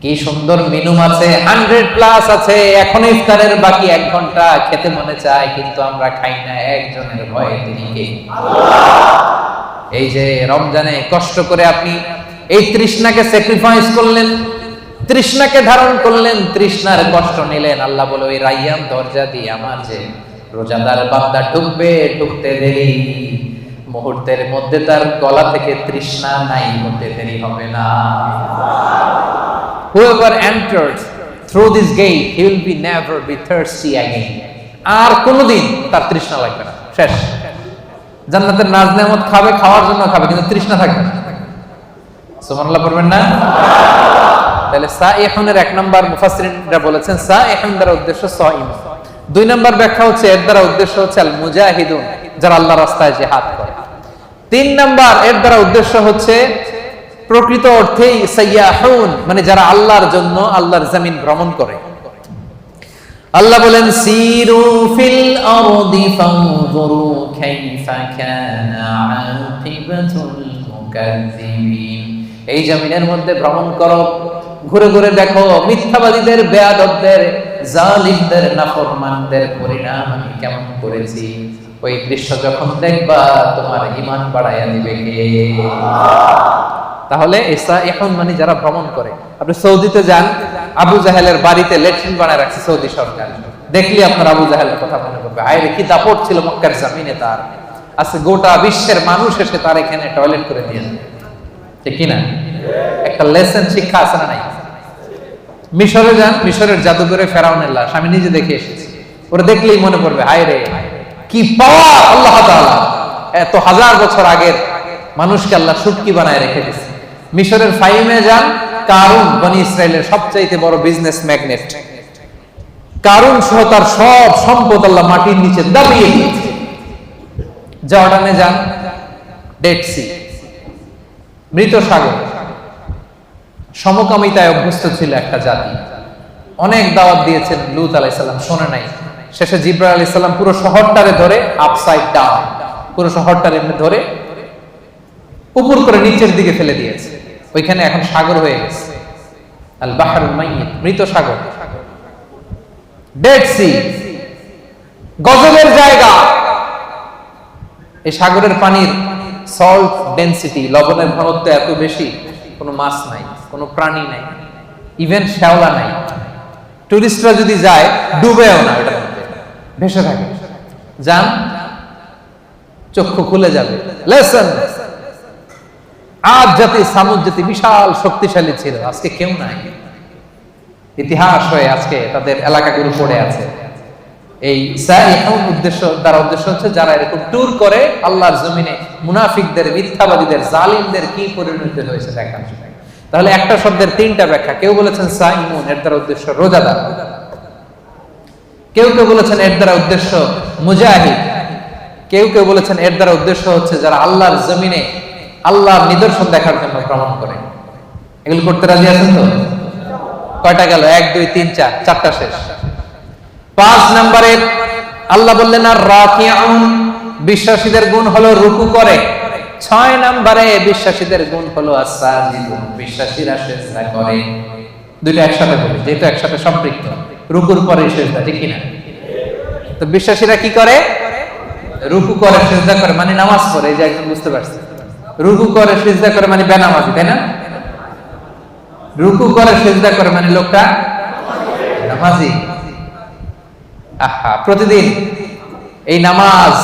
কি সুন্দর মেনু আছে, 100+ আছে, এখন ইফতারের বাকি 1 ঘন্টা, খেতে মনে চায় কিন্তু আমরা খাই না, একজনের ভয়ে, তিনি কে? এই যে রমজানে কষ্ট করে আপনি এই তৃষ্ণাকে স্যাক্রিফাইস করলেন, তৃষ্ণাকে ধারণ করলেন, তৃষ্ণার কষ্ট নিলেন। আল্লাহ বলে, ওই রাইয়ান দরজা দিয়ে আমার যে রোজাদার বান্দা ঢুকবে, ঢুকতে দেরি, মুহূর্তের মধ্যে তার গলা থেকে তৃষ্ণা নাই হতে দেরি হবে না। Whoever enters through this gate, he will be never be thirsty again. আর কোনদিন তার তৃষ্ণা লাগবে না, শেষ। জান্নাতের নাজ নেয়ামত খাবে, খাওয়ার জন্য খাবে, কিন্তু তৃষ্ণা থাকবে না। সুবহানাল্লাহ পড়বেন না? তাহলে সাইহুনের 1 নাম্বার মুফাসসিরিনরা বলেছেন, সাইহুন দ্বারা উদ্দেশ্য সাইম। 2 নাম্বার ব্যাখ্যা হচ্ছে, এর দ্বারা উদ্দেশ্য হচ্ছে আল মুজাহিদুন, যারা আল্লাহর রাস্তায় জিহাদ করে। 3 নাম্বার, এর দ্বারা উদ্দেশ্য হচ্ছে প্রকৃত অর্থেই সাইয়াহুন, মানে যারা আল্লাহর জন্য আল্লাহর জমিন ভ্রমণ করে। আল্লাহ বলেন, সিরু ফিল আরদি ফানজুরু কাইফা কানা আকিবাতুল মুকাজ্জিবিন, এই জমিনের মধ্যে ভ্রমণ করো, ঘুরে ঘুরে দেখো মিথ্যাবাদীদের, বেয়াদবদের, জালিমদের, নাফরমানদের পরিণাম আমি কেমন করেছি। ওই দৃশ্য যখন দেখবা, তোমার ঈমান বাড়াইয়া দিবে কে? তাহলে এখন মানে যারা ভ্রমণ করে, আপনি সৌদিতে যান, আবু জাহেলের বাড়িতে ল্যাট্রিন বানায় রাখছে সৌদি সরকার, দেখলি আপনার আবু জাহেলের কথা মনে করবে, আরে কি দাপট ছিল মক্কার জমিনে তার, আজকে গোটা বিশ্বের মানুষ এসে তার এখানে টয়লেট করে দিয়েছে, ঠিক কিনা? একটা লেসন, শিক্ষা আছে না নাই? মিশরে যান, মিশরের জাদুঘরে ফেরাউনের লাশ আমি নিজে দেখে এসেছি, ওরা দেখলেই মনে পড়বে, হায় রে কি পাওয়ার আল্লাহ তাআলা, এত হাজার বছর আগের মানুষকে আল্লাহ সুটকি বানায় রেখে দিয়েছে। মিশরের ফাইমে যান, কারুন বনি ইসরায়েলের সবচাইতে বড় বিজনেস ম্যাগনেট, কারুন সহ তার সব সম্পদ আল্লাহ মাটির নিচে দাবিয়ে দিয়েছে। জর্ডানে যান, ডেড সি, মৃত সাগর, সমকামিতায় অভ্যস্ত ছিল একটা জাতি, অনেক দাওয়াত দিয়েছেন লূত আলাইহিস সালাম, শোনে নাই। শেষে জিবরাইল আলাইহিস সালাম পুরো শহরটারে ধরে আপসাইড ডাউন, পুরো শহরটারে ধরে উপর করে নিচের দিকে ফেলে দিয়েছে। ওইখানে এখন সাগর হয়ে গেছে, আল বাহরুল মাইয়িত, মৃত সাগর, ডেড সি, গজবের জায়গা। এই সাগরের পানির সল্ট ডেনসিটি, লবণের ঘনত্ব এত বেশি, কোনো মাছ নাই, কোনো প্রাণী নাই, ইভেন শ্যাওলা নাই। টুরিস্টরা যদি যায় ডুবেও না, ওটার মধ্যে ভেসে থাকে। যান, চক্ষু খুলে যাবে। লেসন, আজ জাতি সামুদ জাতি বিশাল শক্তিশালী ছিল, আজকে কেউ নাই। ইতিহাস হয়ে আজকে তাদের এলাকাগুলো পড়ে আছে। এই সাইহুন উদ্দেশ্য হচ্ছে যারা এরকম ট্যুর করে আল্লাহর জমিনে মুনাফিকদের, মিথ্যাবাদীদের, জালিমদের কি পরিণতি হয়েছে দেখার জন্য। তাহলে একটা শব্দের তিনটা ব্যাখ্যা। কেউ বলেছেন সাইমুন, এর দ্বারা উদ্দেশ্য রোজাদার। কেউ কেউ বলেছেন এর দ্বারা উদ্দেশ্য মুজাহিদ। কেউ কেউ বলেছেন এর দ্বারা উদ্দেশ্য হচ্ছে যারা আল্লাহর জমিনে আল্লাহর নিদর্শন দেখার জন্য ভ্রমণ করে। এগুলো করতে রাজি আছেন তো? কয়টা গেল? 1 2 3 4, চারটা শেষ। 5 নম্বরে আল্লাহ বললেন আর রাকিউন, বিশ্বাসীদের গুণ হলো রুকু করে। 6 নম্বরে বিশ্বাসীদের গুণ হলো আস-সাজিদুন, বিশ্বাসীরা সিজদা করে। দুইটা একসাথে বলি, যেহেতু একসাথে সম্পৃক্ত। রুকুর পরে সিজদা, ঠিক কি না? তো বিশ্বাসীরা কি করে? রুকু করে, সিজদা করে, মানে নামাজ পড়ে। এই যে একজন বুঝতে পারছে, রুকু করে সিজদা করে মানে বেনামাজি, তাই না? রুকু করে সিজদা করে মানে লোকটা নামাজি। আহা, প্রতিদিন এই নামাজ,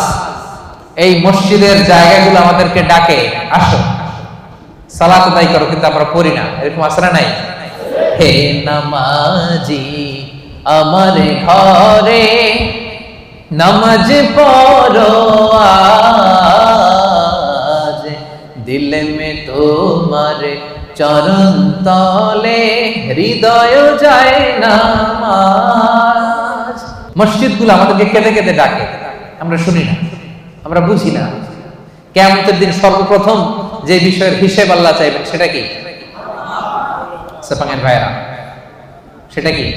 এই মসজিদের জায়গাগুলো আমাদেরকে ডাকে, আসো সালাত আদায় করো, কিন্তু আমরা পড়ি না। এরকম আসরা নাই? হে নামাজি আমার ঘরে নামাজ পড়ো আজ, দিল মে তোমার চরণ তলে হৃদয় যায় নামাজ। মসজিদগুলো আমাদেরকে কেঁদে কেঁদে ডাকে, আমরা শুনি না, আমরা বুঝি না। কিয়ামতের দিন সর্বপ্রথম যে বিষয়ের হিসেব আল্লাহ চাইবেন সেটা কি? সেপাঙের ভাইরা, সেটা কি?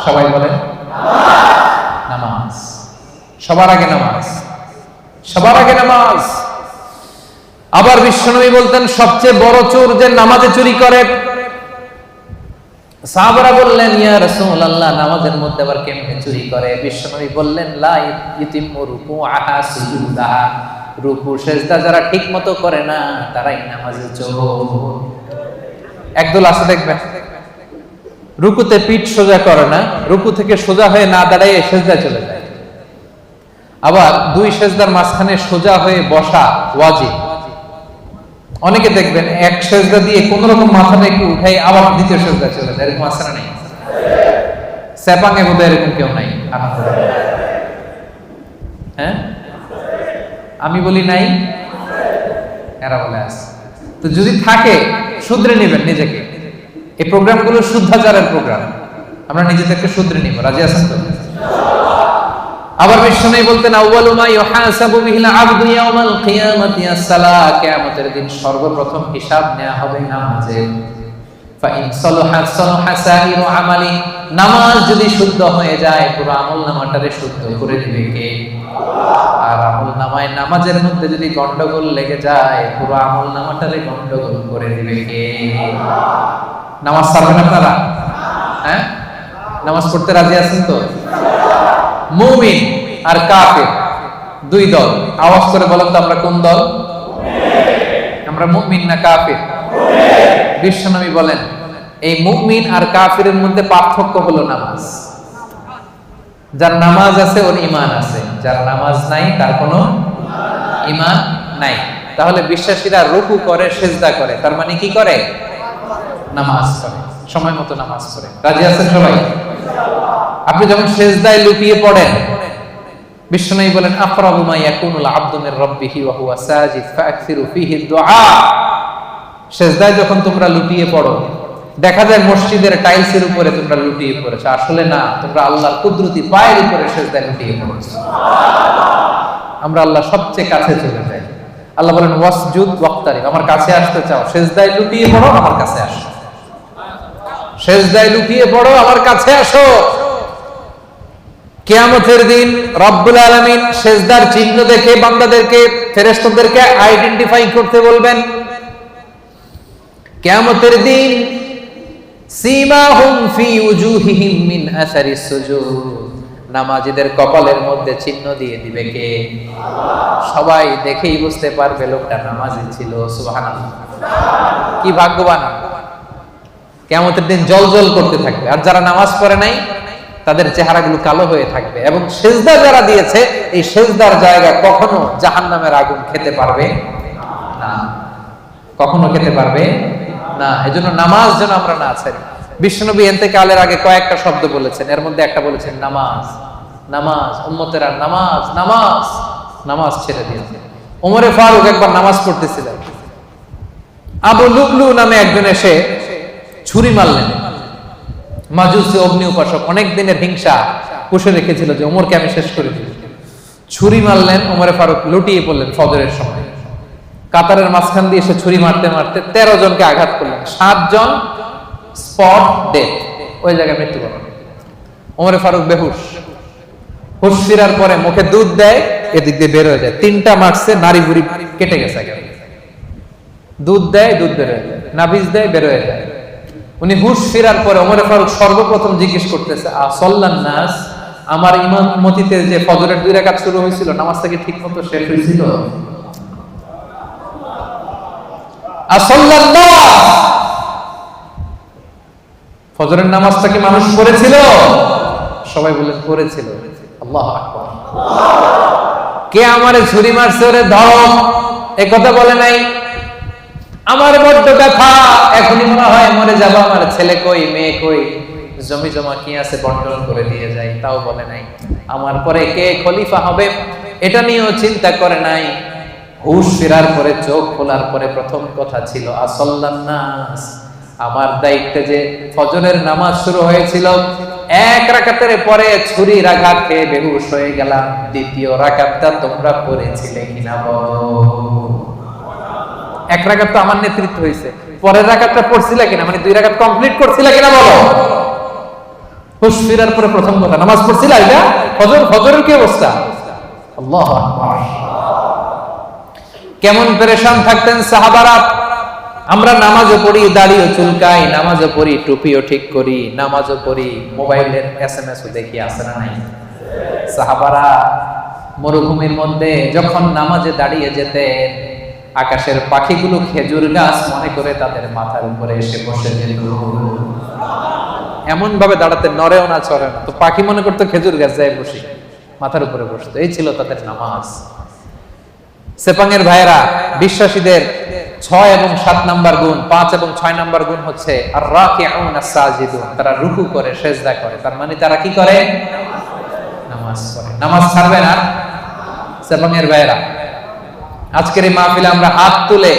সবাই বলেন নামাজ। সবার আগে নামাজ, সবার আগে নামাজ। আবার বিশ্বনবী বলতেন সবচেয়ে বড় চোর যে নামাজে চুরি করে। সাহাবারা বললেন ইয়া রাসূলুল্লাহ, নামাজের মধ্যে আবার কেমনে চুরি করে? বিশ্বনবী বললেন লা ইতিমু রুকুআহা সুজুদাহা, রুকু সিজদা যারা ঠিকমতো করে না তারাই নামাজে চোর। একদল আছে দেখবেন রুকুতে পিঠ সোজা করে না, রুকু থেকে সোজা হয়ে না দাঁড়িয়ে সিজদা চলে যায়। আবার দুই সিজদার মাঝখানে সোজা হয়ে বসা ওয়াজিব। অনেকে দেখবেন এক সিজদা দিয়ে কোন রকম মাথাটা একটু উঠাই আবার দ্বিতীয় সিজদা চলে যায়। এরকম আছে না? নাই? সেপাঙে বোধহয় এরকম কেউ নাই। হ্যাঁ, আমি বলি নাই, এরা বলে আছে। তো যদি থাকে শুধরে নেবেন নিজেকে। এই প্রোগ্রামগুলো শুদ্ধাচারের প্রোগ্রাম, আমরা নিজেদেরকে শুধরে নিব। রাজি আছেন তো? আবার বিশ্বনবী বলতেন আউয়ালু মা ইউহাসাবু বিহিল আবদু ইয়াউমাল কিয়ামাতি আস-সালাহ, কিয়ামতের দিন সর্বপ্রথম হিসাব নেওয়া হবে নামাজের। ফা ইন সালাহাত সালাহা সাইরু আমালি, নামাজ যদি শুদ্ধ হয়ে যায় পুরো আমলনামাটারে শুদ্ধ করে দিবে কে? আর আমলনামায় নামাজের মধ্যে যদি গন্ডগোল লেগে যায় পুরো আমলনামাটারে গন্ডগোল করে দিবে কে? নামাজ ছাড়বেন আপনারা? হ্যাঁ, নামাজ পড়তে রাজি আছেন তো? মুমিন আর কাফির দুই দল। আওয়াজ করে বলেন তো আমরা কোন দল? আমরা মুমিন না কাফির? বিশ্বনবী বলেন এই মুমিন আর কাফিরের মধ্যে পার্থক্য হলো নামাজ। যার নামাজ আছে ওর ঈমান আছে, যার নামাজ নাই তার কোনো ঈমান নাই। তাহলে বিশ্বাসীরা রুকু করে, সিজদা করে, তার মানে কি করে? নামাজ করে, সময় মতো নামাজ করে। রাজি আছেন সবাই? আপনি যখন সিজদায় লুটিয়ে পড়েন, বিশ্বনবী বলেন আকরাবু মা ইয়াকুনুল আবদু মির রাব্বিহি ওয়া হুয়া সাজিদ ফাআকসিরু ফীহি দুআ। সিজদায় যখন তোমরা লুটিয়ে পড়ো, দেখা যায় মসজিদের টাইলসের উপরে তোমরা লুটিয়ে পড়েছো, আসলে না, তোমরা আল্লাহর কুদরতি পায়ের উপরে সিজদায় লুটিয়ে পড়েছো। আমরা আল্লাহ সবচেয়ে কাছে চলে যাই। আল্লাহ বলেন ওয়াসজুদ ওয়াক্তারিব, আমার কাছে আসতে চাও, সিজদায় লুটিয়ে পড়ো, আমার কাছে আসো। সিজদায় লুটিয়ে পড়ো, আমার কাছে আসো। কিয়ামতের দিন রব্বুল আলামিন সিজদার চিহ্ন দেখে বান্দাদেরকে, ফেরেশতাদেরকে আইডেন্টিফাই করতে বলবেন। কিয়ামতের দিন সীমাহুম ফি উজুহিহিম মিন আসারিস সুজুদ নামাজীদের কপালের মধ্যে চিহ্ন দিয়ে দিবে কে? সবাই দেখেই বুঝতে পারবে লোকটা নামাজি ছিল। সুবহানাল্লাহ, কি ভাগ্যবান! কিয়ামতের দিন জ্বলজ্বল করতে থাকবে। আর যারা নামাজ পড়ে নাই তাদের চেহারাগুলো কালো হয়ে থাকবে। এবং সেজদা যারা দিয়েছে, এই সেজদার জায়গা কখনো জাহান্নামের আগুন খেতে পারবে না, কখনো খেতে পারবে না। এজন্য নামাজ যেন আমরা না ছাড়ি। বিশ্বনবী ইন্তেকালের আগে কয়েকটা শব্দ বলেছেন, এর মধ্যে একটা বলেছেন নামাজ। নামাজ, উম্মতেরা নামাজ, নামাজ, নামাজ ছেড়ে দিয়েছে। ওমরে ফারুক একবার নামাজ পড়তেছিলেন, আবু লুবলু নামে একজন এসে ছুরি মারলেন। মাজুসি অগ্নি উপাসক, অনেক দিনের হিংসা পুষে রেখেছিল যে ওমরকে আমি শেষ করে দিই। ছুরি মারলেন, ওমরে ফারুক লুটিয়ে পড়লেন ফজরের সময়। কাতারের মাঝখান দিয়ে এসে ছুরি মারতে মারতে 13 জনকে আঘাত করলেন। 7 জন স্পট ডেথ, ওই জায়গায় মৃত্যুবরণ। ওমরে ফারুক বেহুশ। হুশ ফিরার পরে মুখে দুধ দেয়, এদিক দিয়ে বের হয়ে যায়। 3টা মারছে, নারী বুড়ি কেটে গেছে। দুধ দেয়, দুধ বের হয়ে যায়, নাভিজ দেয়, বের হয়ে যায়। উনি হুশ ফিরার পরে ওমরে ফারুক সর্বপ্রথম জিজ্ঞেস করতেছে, আসল্লান নাস, আমার ইমামতিতে যে ফজরের 2 রাকাত শুরু হয়েছিল, নামাজটা কি ঠিক মতো শেষ হয়েছিল? আসল্লান নাস, ফজরের নামাজটা কি মানুষ পড়েছিল? সবাই বললেন পড়েছিল। আল্লাহু আকবার। কে আমারে ছুরি মারছে ওরে ধর, এই কথা বলে নাই। আমার বড্ড ব্যথা, এখনই মনে হয় মরে যাবো, আমার ছেলে কই, মেয়ে কই, জমি জমা কি আছে বন্টন করে দিয়ে যাই, তাও বলে নাই। আমার পরে কে খলিফা হবে এটা নিয়েও চিন্তা করে নাই। হুশ ফেরার পরে, চোখ খোলার পরে প্রথম কথা ছিল আসল্লান নাস, আমার দায়িত্বে যে ফজরের নামাজ শুরু হয়েছিল, 1 রাকাতের পরে ছুরির আঘাত খেয়ে বেহুশ হয়ে গেলাম। 2য় রাকাতটা তোমরা পড়েছিলে কিনা বলো? 1 রাকাত তো আমার নেতৃত্ব হয়েছে, পরের রাকাতটা পড়ছিলা কিনা, মানে 2 রাকাত কমপ্লিট করছিলা কিনা বলো? হুশ ফেরার পরে প্রথম কথা, নামাজ পড়ছিলা? এটা ফজরের কি অবস্থা? আল্লাহু আকবার। কেমন পেরেশান থাকতেন সাহাবারা। আমরা নামাজও পড়ি, দাড়িও চুলকাই, নামাজও পড়ি, টুপিও ঠিক করি, নামাজও পড়ি, মোবাইলের SMS-ও দেখি, আছে না নাই? সাহাবারা মরুভূমির মধ্যে যখন নামাজে দাঁড়িয়ে যেতেন, আকাশের পাখিগুলো খেজুর গাছ মনে করে তাদের মাথার উপরে এসে বসে যেত। এমন ভাবে দাঁড়াতে, নড়েও না চড়ে না, তো পাখি মনে করতো খেজুর গাছ, যায় বসি, মাথার উপরে বসতো। এই ছিল তাদের নামাজ। সেপাঙের ভাইয়েরা, বিশ্বাসীদের 6 এবং 7 নাম্বার গুণ, 5 এবং 6 নাম্বার গুণ হচ্ছে আর রাকিউন আস-সাজিদুন, তারা রুকু করে, সেজদা করে। তার মানে তারা কি করে? নামাজ পড়ে। নামাজ ছাড়বে না সেপাঙের ভাইয়েরা। আজকের এই মাহফিলে আমরা হাত তুলে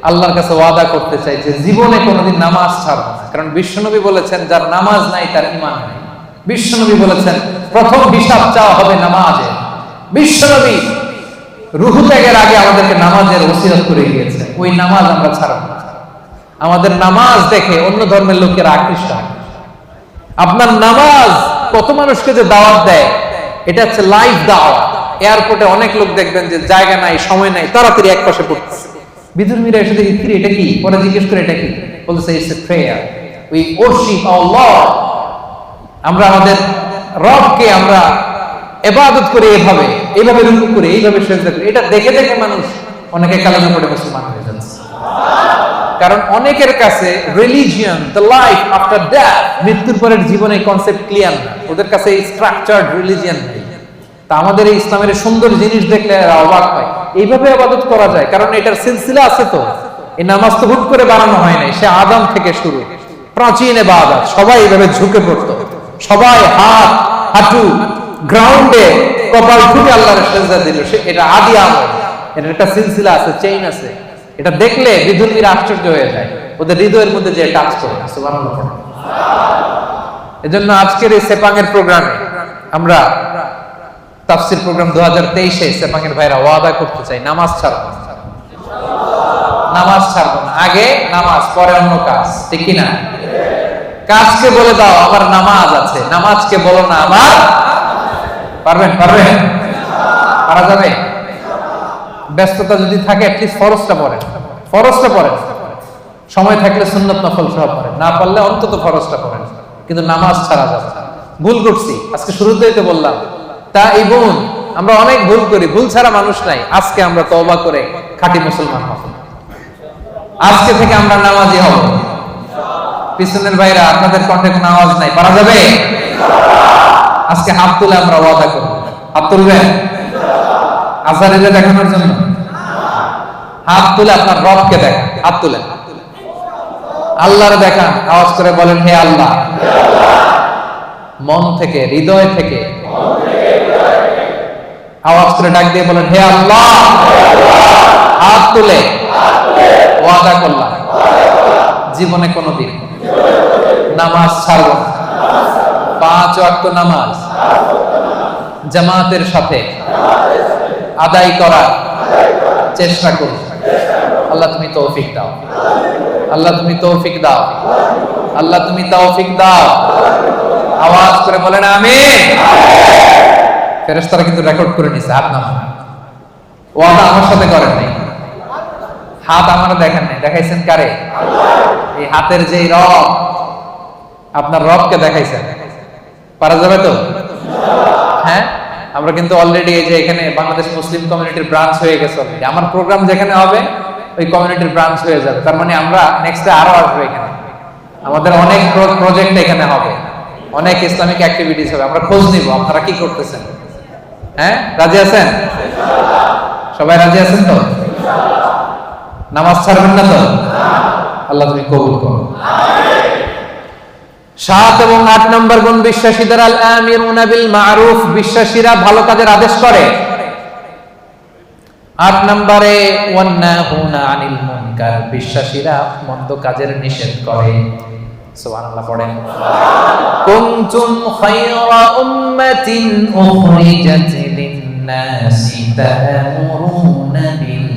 আল্লাহর কাছে ওয়াদা করতে চাই যে জীবনে কোনোদিন নামাজ ছাড়বো না। কারণ বিশ্বনবী বলেছেন, যার নামাজ নাই তার ঈমান নাই। বিশ্বনবী বলেছেন প্রথম হিসাব চাওয়া হবে নামাজে। বিশ্বনবী রুহু ত্যাগের আগে আমাদেরকে নামাজের ওসিয়ত করে গিয়েছে, ওই নামাজ আমরা ছাড়ব না। আমাদের নামাজ দেখে অন্য ধর্মের লোকেরা আকৃষ্ট হয়। আপনার নামাজ কত মানুষকে যে দাওয়াত দেয়, এটা হচ্ছে লাইভ দাওয়াত। এয়ারপোর্টে অনেক লোক দেখবেন যে জায়গা নাই, সময় নাই, তাড়াতাড়ি এক পাশে পড়তেছে। বিধর্মীরা এসে দেখি, কি এটা কি? পরে জিজ্ঞেস করে এটা কি, বলতেছে it's a prayer, we worship our lord. আমরা আমাদের রবকে আমরা ইবাদত করি, এইভাবে রুকু করি, এইভাবে সিজদা করি। এটা দেখে দেখে মানুষ অনেকে কালেমা পড়ে মুসলমান হয়ে যাচ্ছে। কারণ অনেকের কাছে religion, the life after death, মৃত্যুর পরের জীবনে কনসেপ্ট ক্লিয়ার না। ওদের কাছে এই স্ট্রাকচারড রিলিজিয়ন নেই। তা আমাদের এই ইসলামের সুন্দর জিনিস দেখলে এরা অবাক হয়, এইভাবে ইবাদত করা যায়। কারণ এটার সিলসিলা আছে। তো এই নামাজ তো হুট করে বানানো হয় নাই, সে আদম থেকে শুরু, প্রাচীন ইবাদত। সবাই এইভাবে ঝুঁকে পড়তো, সবাই হাত হাঁটু গ্রাউন্ডে কপাল ঠুকে আল্লাহর সিজদা দিল। এটা আদি আমল, এটা একটা সিলসিলা আছে, চেইন আছে। এটা দেখলে বিধর্মীরা আশ্চর্য হয়ে যায়, ওদের হৃদয়ের মধ্যে যে টাচ করে। সুবহানাল্লাহ। এজন্য আজকের এই সেপাঙের প্রোগ্রামে আমরা তাফসীর প্রোগ্রাম 2023-এ সেপাঙের ভাইরা ওয়াদা করতে চাই, নামাজ ছাড়বো না। নামাজ ছাড়বো না। আগে নামাজ, পরে অন্য কাজ, ঠিক কি না? কাজকে বলে দাও আমার নামাজ আছে, নামাজকে বলো না আমার। পারবেন? পারা যাবে? ব্যস্ততা যদি থাকে অ্যাটলিস্ট ফরজটা পড়েন, সময় থাকলে সুন্নত নফল সহ পড়েন, না পারলে অন্তত ফরজটা পড়েন, কিন্তু নামাজ ছাড়া যাবে না। ভুল করছি, আজকে শুরুতেই তো বললাম তা এই বোন, আমরা অনেক ভুল করি, ভুল ছাড়া মানুষ নাই। আজকে আমরা তওবা করে খাঁটি মুসলমান হব, আজকে থেকে আমরা নামাজি হব। পিছনের ভাইরা, আপনাদের কণ্ঠে কোনো আওয়াজ নাই, পারা যাবে? আজকে হাত তুলে আমরা ওয়াদা করব। হাত তুলবেন আজারিরে দেখানোর জন্য? হাত তুলে আপনার রবকে দেখান, হাত তুলে আল্লাহরে দেখান, আওয়াজ করে বলেন হে আল্লাহ। মন থেকে, হৃদয় থেকে আওয়াজ করে ডাক দিয়ে বলেন হে আল্লাহ। হাত তুলে ওয়াদা করলাম জীবনে কোনোদিন নামাজ ছাড়ব না, 5 ওয়াক্ত নামাজ জামাতের সাথে আদায় করার চেষ্টা করব। আল্লাহ তুমি তৌফিক দাও, আল্লাহ তুমি তৌফিক দাও, আল্লাহ তুমি তৌফিক দাও। আওয়াজ করে বলেন আমিন। ফেরেশতারা কিন্তু রেকর্ড করে নিছে, হাত নামান। ওয়াদা আমার সাথে করেন নাই, হাত আমার দেখেন নাই, দেখাইছেন কারে? এই হাতের যে রব, আপনার রবকে দেখাইছেন। পারা যাবে তো? হ্যাঁ, আমরা কিন্তু অলরেডি এই যে এখানে বাংলাদেশ মুসলিম কমিউনিটির ব্রাঞ্চ হয়ে গেছে অলরেডি। আমার প্রোগ্রাম যেখানে হবে ওই কমিউনিটির ব্রাঞ্চ হয়ে যাবে, তার মানে আমরা নেক্সটে আরো আসবো এখানে। আমাদের অনেক প্রজেক্ট এখানে হবে, অনেক ইসলামিক অ্যাক্টিভিটিস হবে। আমরা খোঁজ নিব আপনারা কি করতেছেন। হ্যাঁ, রাজি আছেন? সবাই রাজি আছেন তো? নামাজ ছাড়বেন না তো? আল্লাহ তুমি কবুল করো। 7 এবং 8 নম্বর গুণ বিশ্বাসীদের আল আমিরুনা বিল মারুফ, বিশ্বাসীরা ভালো কাজের আদেশ করে। 8 নম্বরে ওয়ান্নাহুনা আনিল মুনকার, বিশ্বাসীরা মন্দ কাজের নিষেধ করে। সুবহানাল্লাহ পড়েন। কুনতুম খায়রা উম্মাতিন উখরিজাত লিন-নাসি তা'মুরুনা বিল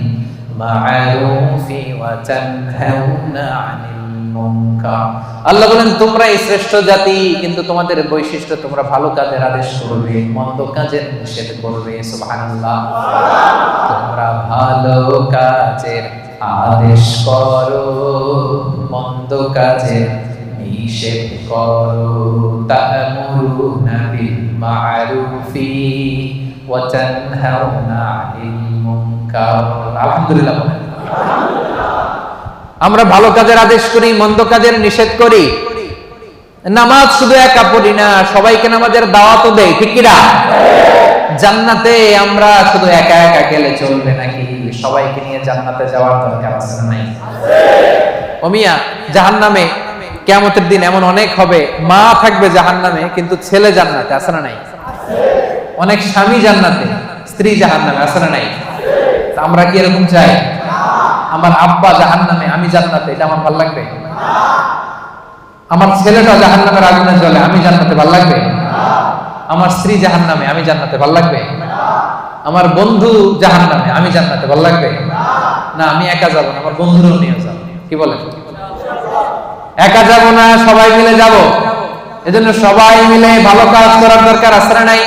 মা'রুফি ওয়া তানহাউনা আনিল মুনকার। আল্লাহ বলেন তোমরা শ্রেষ্ঠ জাতি, কিন্তু তোমাদের বৈশিষ্ট্য তোমরা ভালো কাজের আদেশ করবে, মন্দ কাজের নিষেধ করবে। সুবহানাল্লাহ। তোমরা ভালো কাজের আদেশ করো, মন্দ কাজের নিষেধ করো। তা'মুরুনা বিল মা'রুফি ওয়া তানহাউনা আনিল মুনকার। আলহামদুলিল্লাহ। আমরা ভালো কাজের আদেশ করি, মন্দ কাজের নিষেধ করি। নামাজ শুধু একা পড়ি না, সবাইকে নামাজের দাওয়াতও দেই, ঠিক কি না? জান্নাতে আমরা শুধু একা একা গেলে চলবে নাকি? সবাইকে নিয়ে জান্নাতে যাওয়ার দরকার আছে না নাই? ও মিয়া, জাহান্নামে কিয়ামতের দিন এমন অনেক হবে, মা থাকবে জাহান্নামে কিন্তু ছেলে জান্নাতে, আছে না নাই? অনেক স্বামী জান্নাতে, স্ত্রী জাহান্নামে, আছে না নাই? আমরা কি এরকম চাই? আমার আব্বা জাহান্নামে, আমি জান্নাতে, এটা আমার ভালো লাগবে? আমার ছেলেটা জাহান্নামের আগুনে জ্বলে, আমি জান্নাতে, ভালো লাগবে? আমার স্ত্রী জাহান্নামে, আমি জান্নাতে, ভালো লাগবে? আমার বন্ধু জাহান্নামে, আমি জান্নাতে, ভালো লাগবে? না, আমি একা যাব না, আমার বন্ধুরাও নিয়ে যাব। কি বলেন? একা যাব না, সবাই মিলে যাব। এজন্য সবাই মিলে ভালো কাজ করার দরকার আছে না নাই?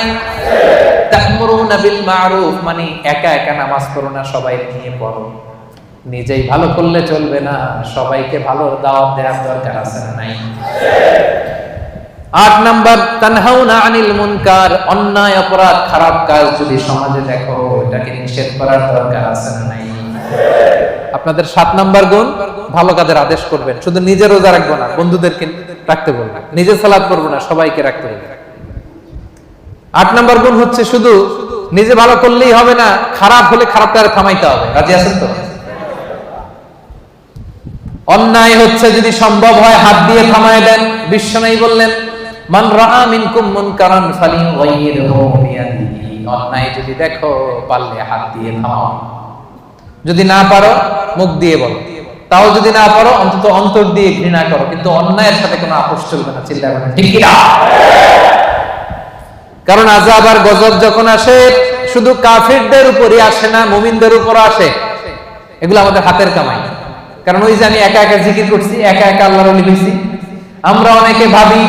তা'মুরুনা বিল মা'রুফ মানে একা একা নামাজ পড়ো না, সবাই নিয়ে পড়ো। নিজেই ভালো করলে চলবে না, সবাইকে ভালো দাওয়াত দেওয়ার দরকার আছে না নাই? 8 নাম্বার তানহাউনা আনিল মুনকার, অন্যায় অপরাধ খারাপ কাজ যদি সমাজে দেখো এটাকে নিষেধ করার দরকার আছে না নাই? আপনাদের 7 নাম্বার গুণ ভালো কাজের আদেশ করবেন, শুধু নিজে রোজা রাখবো না, বন্ধুদেরকে রাখতে বলবেন। নিজে সালাত করবো না, সবাইকে রাখতে বলবেন। 8 নাম্বার গুণ হচ্ছে শুধু নিজে ভালো করলেই হবে না, খারাপ হলে খারাপটা থামাইতে হবে। রাজি আছেন তো? অন্যায় হচ্ছে যদি সম্ভব হয় হাত দিয়ে থামায় দেন। বিশ্বনবী বললেন মান রাআ মিনকুম মুনকারান ফালিয়ুগাইয়িরহু বিয়াদিহি, অন্যায় যদি দেখো পারলে হাত দিয়ে থামাও, যদি না পারো মুখ দিয়ে বলো, তাও যদি না পারো অন্তত অন্তর দিয়ে ঘৃণা করো, কিন্তু অন্যায়ের সাথে কোনো আপোষ চলবে না। চিল্লায় বলেন ঠিক কি না? কারণ আযাব আর গজব যখন আসে শুধু কাফিরদের উপরই আসে না, মুমিনদের উপরও আসে। এগুলো আমাদের হাতের কামাই। কারণ ওই যে আমি একা একা জিকির করছি, একা একা আল্লাহর ওলি হইছি। আমরা অনেকে ভাবি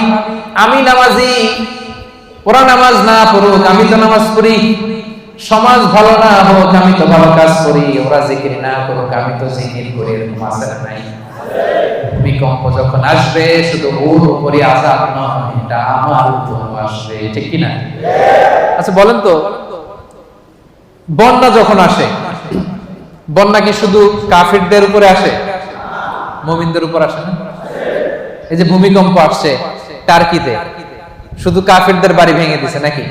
আমি নামাজি, ওরা নামাজ না পড়ুক, আমি তো নামাজ পড়ি। সমাজ ভালো না হোক, আমি তো ভালো কাজ করি। ওরা জিকির না করুক, আমি তো জিকির করি। এরকম আছে না নাই? ভূমিকম্প যখন আসবে শুধু ওর উপরে আযাব নয়, এটা আমার উপর আসবে, ঠিক কি না? আচ্ছা বলেন তো, বন্যা যখন আসে, বন্যা কি শুধু কাফিরদের উপরে আসে, মুমিনদের উপর আসে না? এই যে ভূমিকম্প আসছে টার্কিতে, শুধু কাফিরদের বাড়ি ভেঙে দিছে নাকি?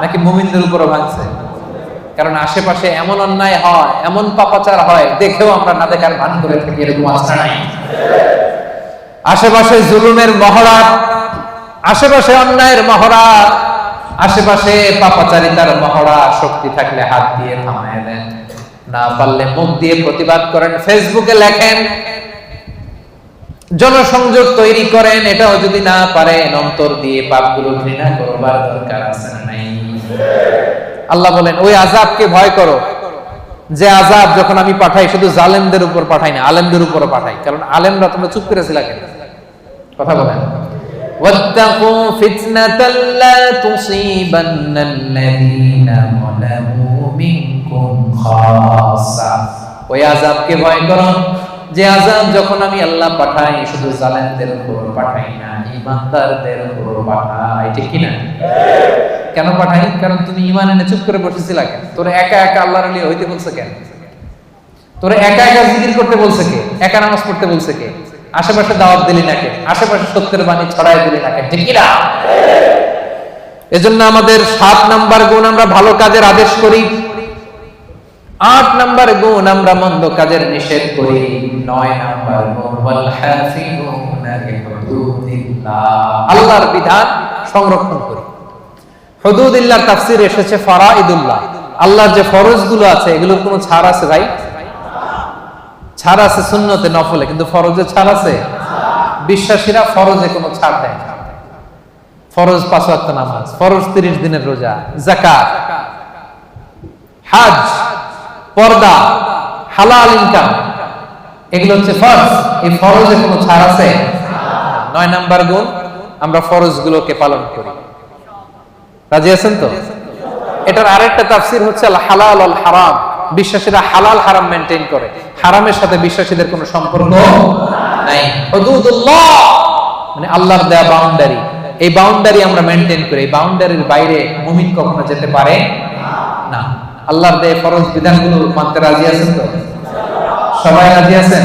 নাকি মুমিনদের উপরও ভাঙছে? কারণ আশেপাশে এমন অন্যায় হয়, এমন পাপাচার হয়, দেখেও আমরা না দেখার ভান করে থাকি, এরকম আছে নাই? আশেপাশে জুলুমের মহড়া, আশেপাশে অন্যায়ের মহড়া, আশেপাশে পাপাচারিতার মহড়া, শক্তি থাকলে হাত দিয়ে থামায় দেন, না পারলে মুখ দিয়ে প্রতিবাদ করেন, ফেসবুকে লেখেন, জনসংযোগ তৈরি করেন। এটাও যদি না পারেন, অন্তর দিয়ে পাপগুলো ঘৃণা করবার দরকার আছে না নাই? আল্লাহ বলেন ওই আযাবকে ভয় করো, যে আযাব যখন আমি পাঠাই শুধু জালেমদের উপর পাঠাই না, আলেমদের উপরও পাঠাই। কারণ আলেমরা তোমরা চুপ করেছিলা কেন? কথা বলেন। ওয়াত্তাকু ফিতনাতাল লা তুসিবান্নাল্লাযীনা যালামু মিনকুম খাসসা। ওই আযাবকে ভয় করো, যে আযাব যখন আমি আল্লাহ পাঠাই শুধু জালেমদের উপর পাঠাই না, ঈমানদারদের উপর পাঠাই, ঠিক কি না? কেন পাঠাই? কারণ তুমি ঈমান এনে চুপ করে বসেছিলা কেন? তোরে একা একা আল্লাহর ওলি হইতে বলছে কেন? তোরে একা একা জিকির করতে বলছে কে? একা নামাজ পড়তে বলছে কে? আশেপাশে দাওয়াত দিলি না কে? আশেপাশে সত্যের বাণী ছড়ায় দিলি না কে? ঠিক কি না? এজন্য আমাদের 7 নাম্বার গুণ, আমরা ভালো কাজের আদেশ করি। 8 নাম্বার গুণ, আমরা মন্দ কাজের নিষেধ করি। 9 নাম্বার গুণ, ওয়াল হাফিজুনা লিহুদুদিল্লাহ, আল্লাহর বিধান সংরক্ষণ করি। হুদুদিল্লাহর তাফসীর এসেছে ফারাইদুল্লাহ, আল্লাহর যে ফরজগুলো আছে এগুলোর কোনো ছাড় আছে ভাই? ছাড় আছে সুন্নতে নফলে, কিন্তু ফরজে ছাড় আছে? বিশ্বাসীরা ফরজে কোনো ছাড় দেয় না। ফরজ 5 ওয়াক্ত নামাজ, ফরজ 30 দিনের রোজা, যাকাত, হজ, পর্দা, হালাল ইনকাম, এগুলো হচ্ছে ফরজ। এই ফরজে কোনো ছাড় আছে? 9 নাম্বার গুণ, আমরা ফরজগুলোকে পালন করি। রাজি আছেন তো? এটার আরেকটা তাফসীর হচ্ছে আল হালাল আল হারাম, বিশ্বাসীরা হালাল হারাম মেইনটেইন করে, হারামের সাথে বিশ্বাসীদের কোনো সম্পর্ক নাই। হুদুদুল্লাহ মানে আল্লাহর দেয়া বাউন্ডারি, এই বাউন্ডারি আমরা মেইনটেইন করি। এই বাউন্ডারির বাইরে মুমিন কখনো যেতে পারে না। আল্লাহর দেয়া ফরজ বিধানগুলো মানতে রাজি আছেন তো? সবাই রাজি আছেন?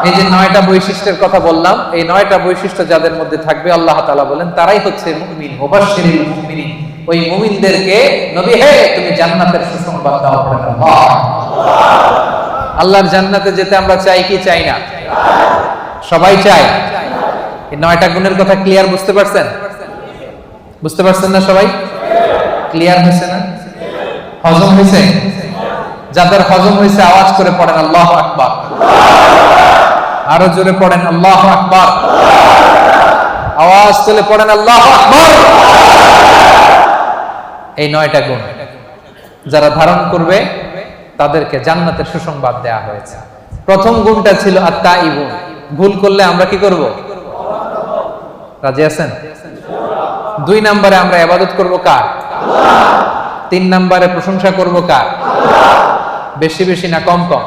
এই যে 9টা বৈশিষ্ট্যের কথা বললাম, এই 9টা বৈশিষ্ট্য যাদের মধ্যে থাকবে, আল্লাহ তাআলা বলেন তারাই হচ্ছে মুমিন। মুবাশশিরিল মুমিনিন, ওই মুমিনদেরকে নবী হে তুমি জান্নাতের সুসংবাদ দাও। আল্লাহ, আল্লাহর জান্নাতে যেতে আমরা চাই কি চাই না? সবাই চাই। এই 9টা গুণের কথা ক্লিয়ার বুঝতে পারছেন? বুঝতে পারছেন না সবাই? ক্লিয়ার হয়েছে না? হজম হয়েছে? যাদের হজম হয়েছে আওয়াজ করে পড়েন আল্লাহু আকবার। আরো জোরে পড়েন আল্লাহু আকবার। আওয়াজ তুলে পড়েন আল্লাহু আকবার। এই 9টা গুণ যারা ধারণ করবে তাদেরকে জান্নাতের সুসংবাদ দেয়া হয়েছে। প্রথম গুণটা ছিল আত-তাইবুন, ভুল করলে আমরা কি করব? রাজি আছেন? 2 নম্বরে আমরা ইবাদত করব কার? আল্লাহ। 3 নম্বরে প্রশংসা করব কার? আল্লাহ। বেশি বেশি না কম কম?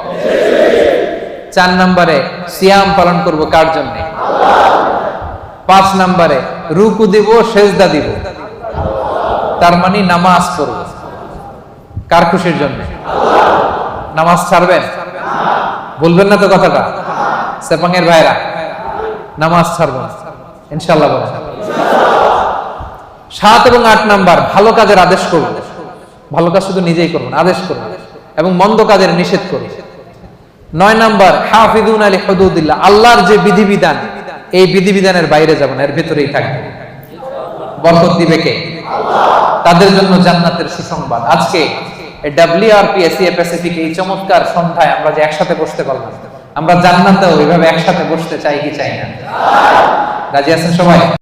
4 নম্বরে সিয়াম পালন করব কার জন্য? আল্লাহ। 5 নম্বরে রুকু দিব, সেজদা দিব, তার মানে নামাজ পড়ব কার খুশির জন্য? আল্লাহ। নামাজ ছাড়বেন? বলবেন না তো কথাটা? সেপাঙের ভাইরা নামাজ ছাড়বেন ইনশাআল্লাহ বলেন। 7 এবং 8 নাম্বার, ভালো কাজের আদেশ করব। ভালো কাজ শুধু নিজেই করব না, আদেশ করব, এবং মন্দ কাজের নিষেধ করব। 9 নাম্বার হাফিজুনা লিহুদুদিল্লাহ, আল্লাহর যে বিধিবিধান, এই বিধিবিধানের বাইরে যাব না, এর ভিতরেই থাকব। বরকত দিবে কে? আল্লাহ। তাদের জন্য জান্নাতের সুসংবাদ। আজকে WRP এশিয়া প্যাসিফিক এই চমৎকার সন্ধ্যায় আমরা যে একসাথে বসতে পারলাম, আমরা জান্নাতেও এইভাবে একসাথে বসতে চাই কি চাই না? রাজি আছেন সবাই?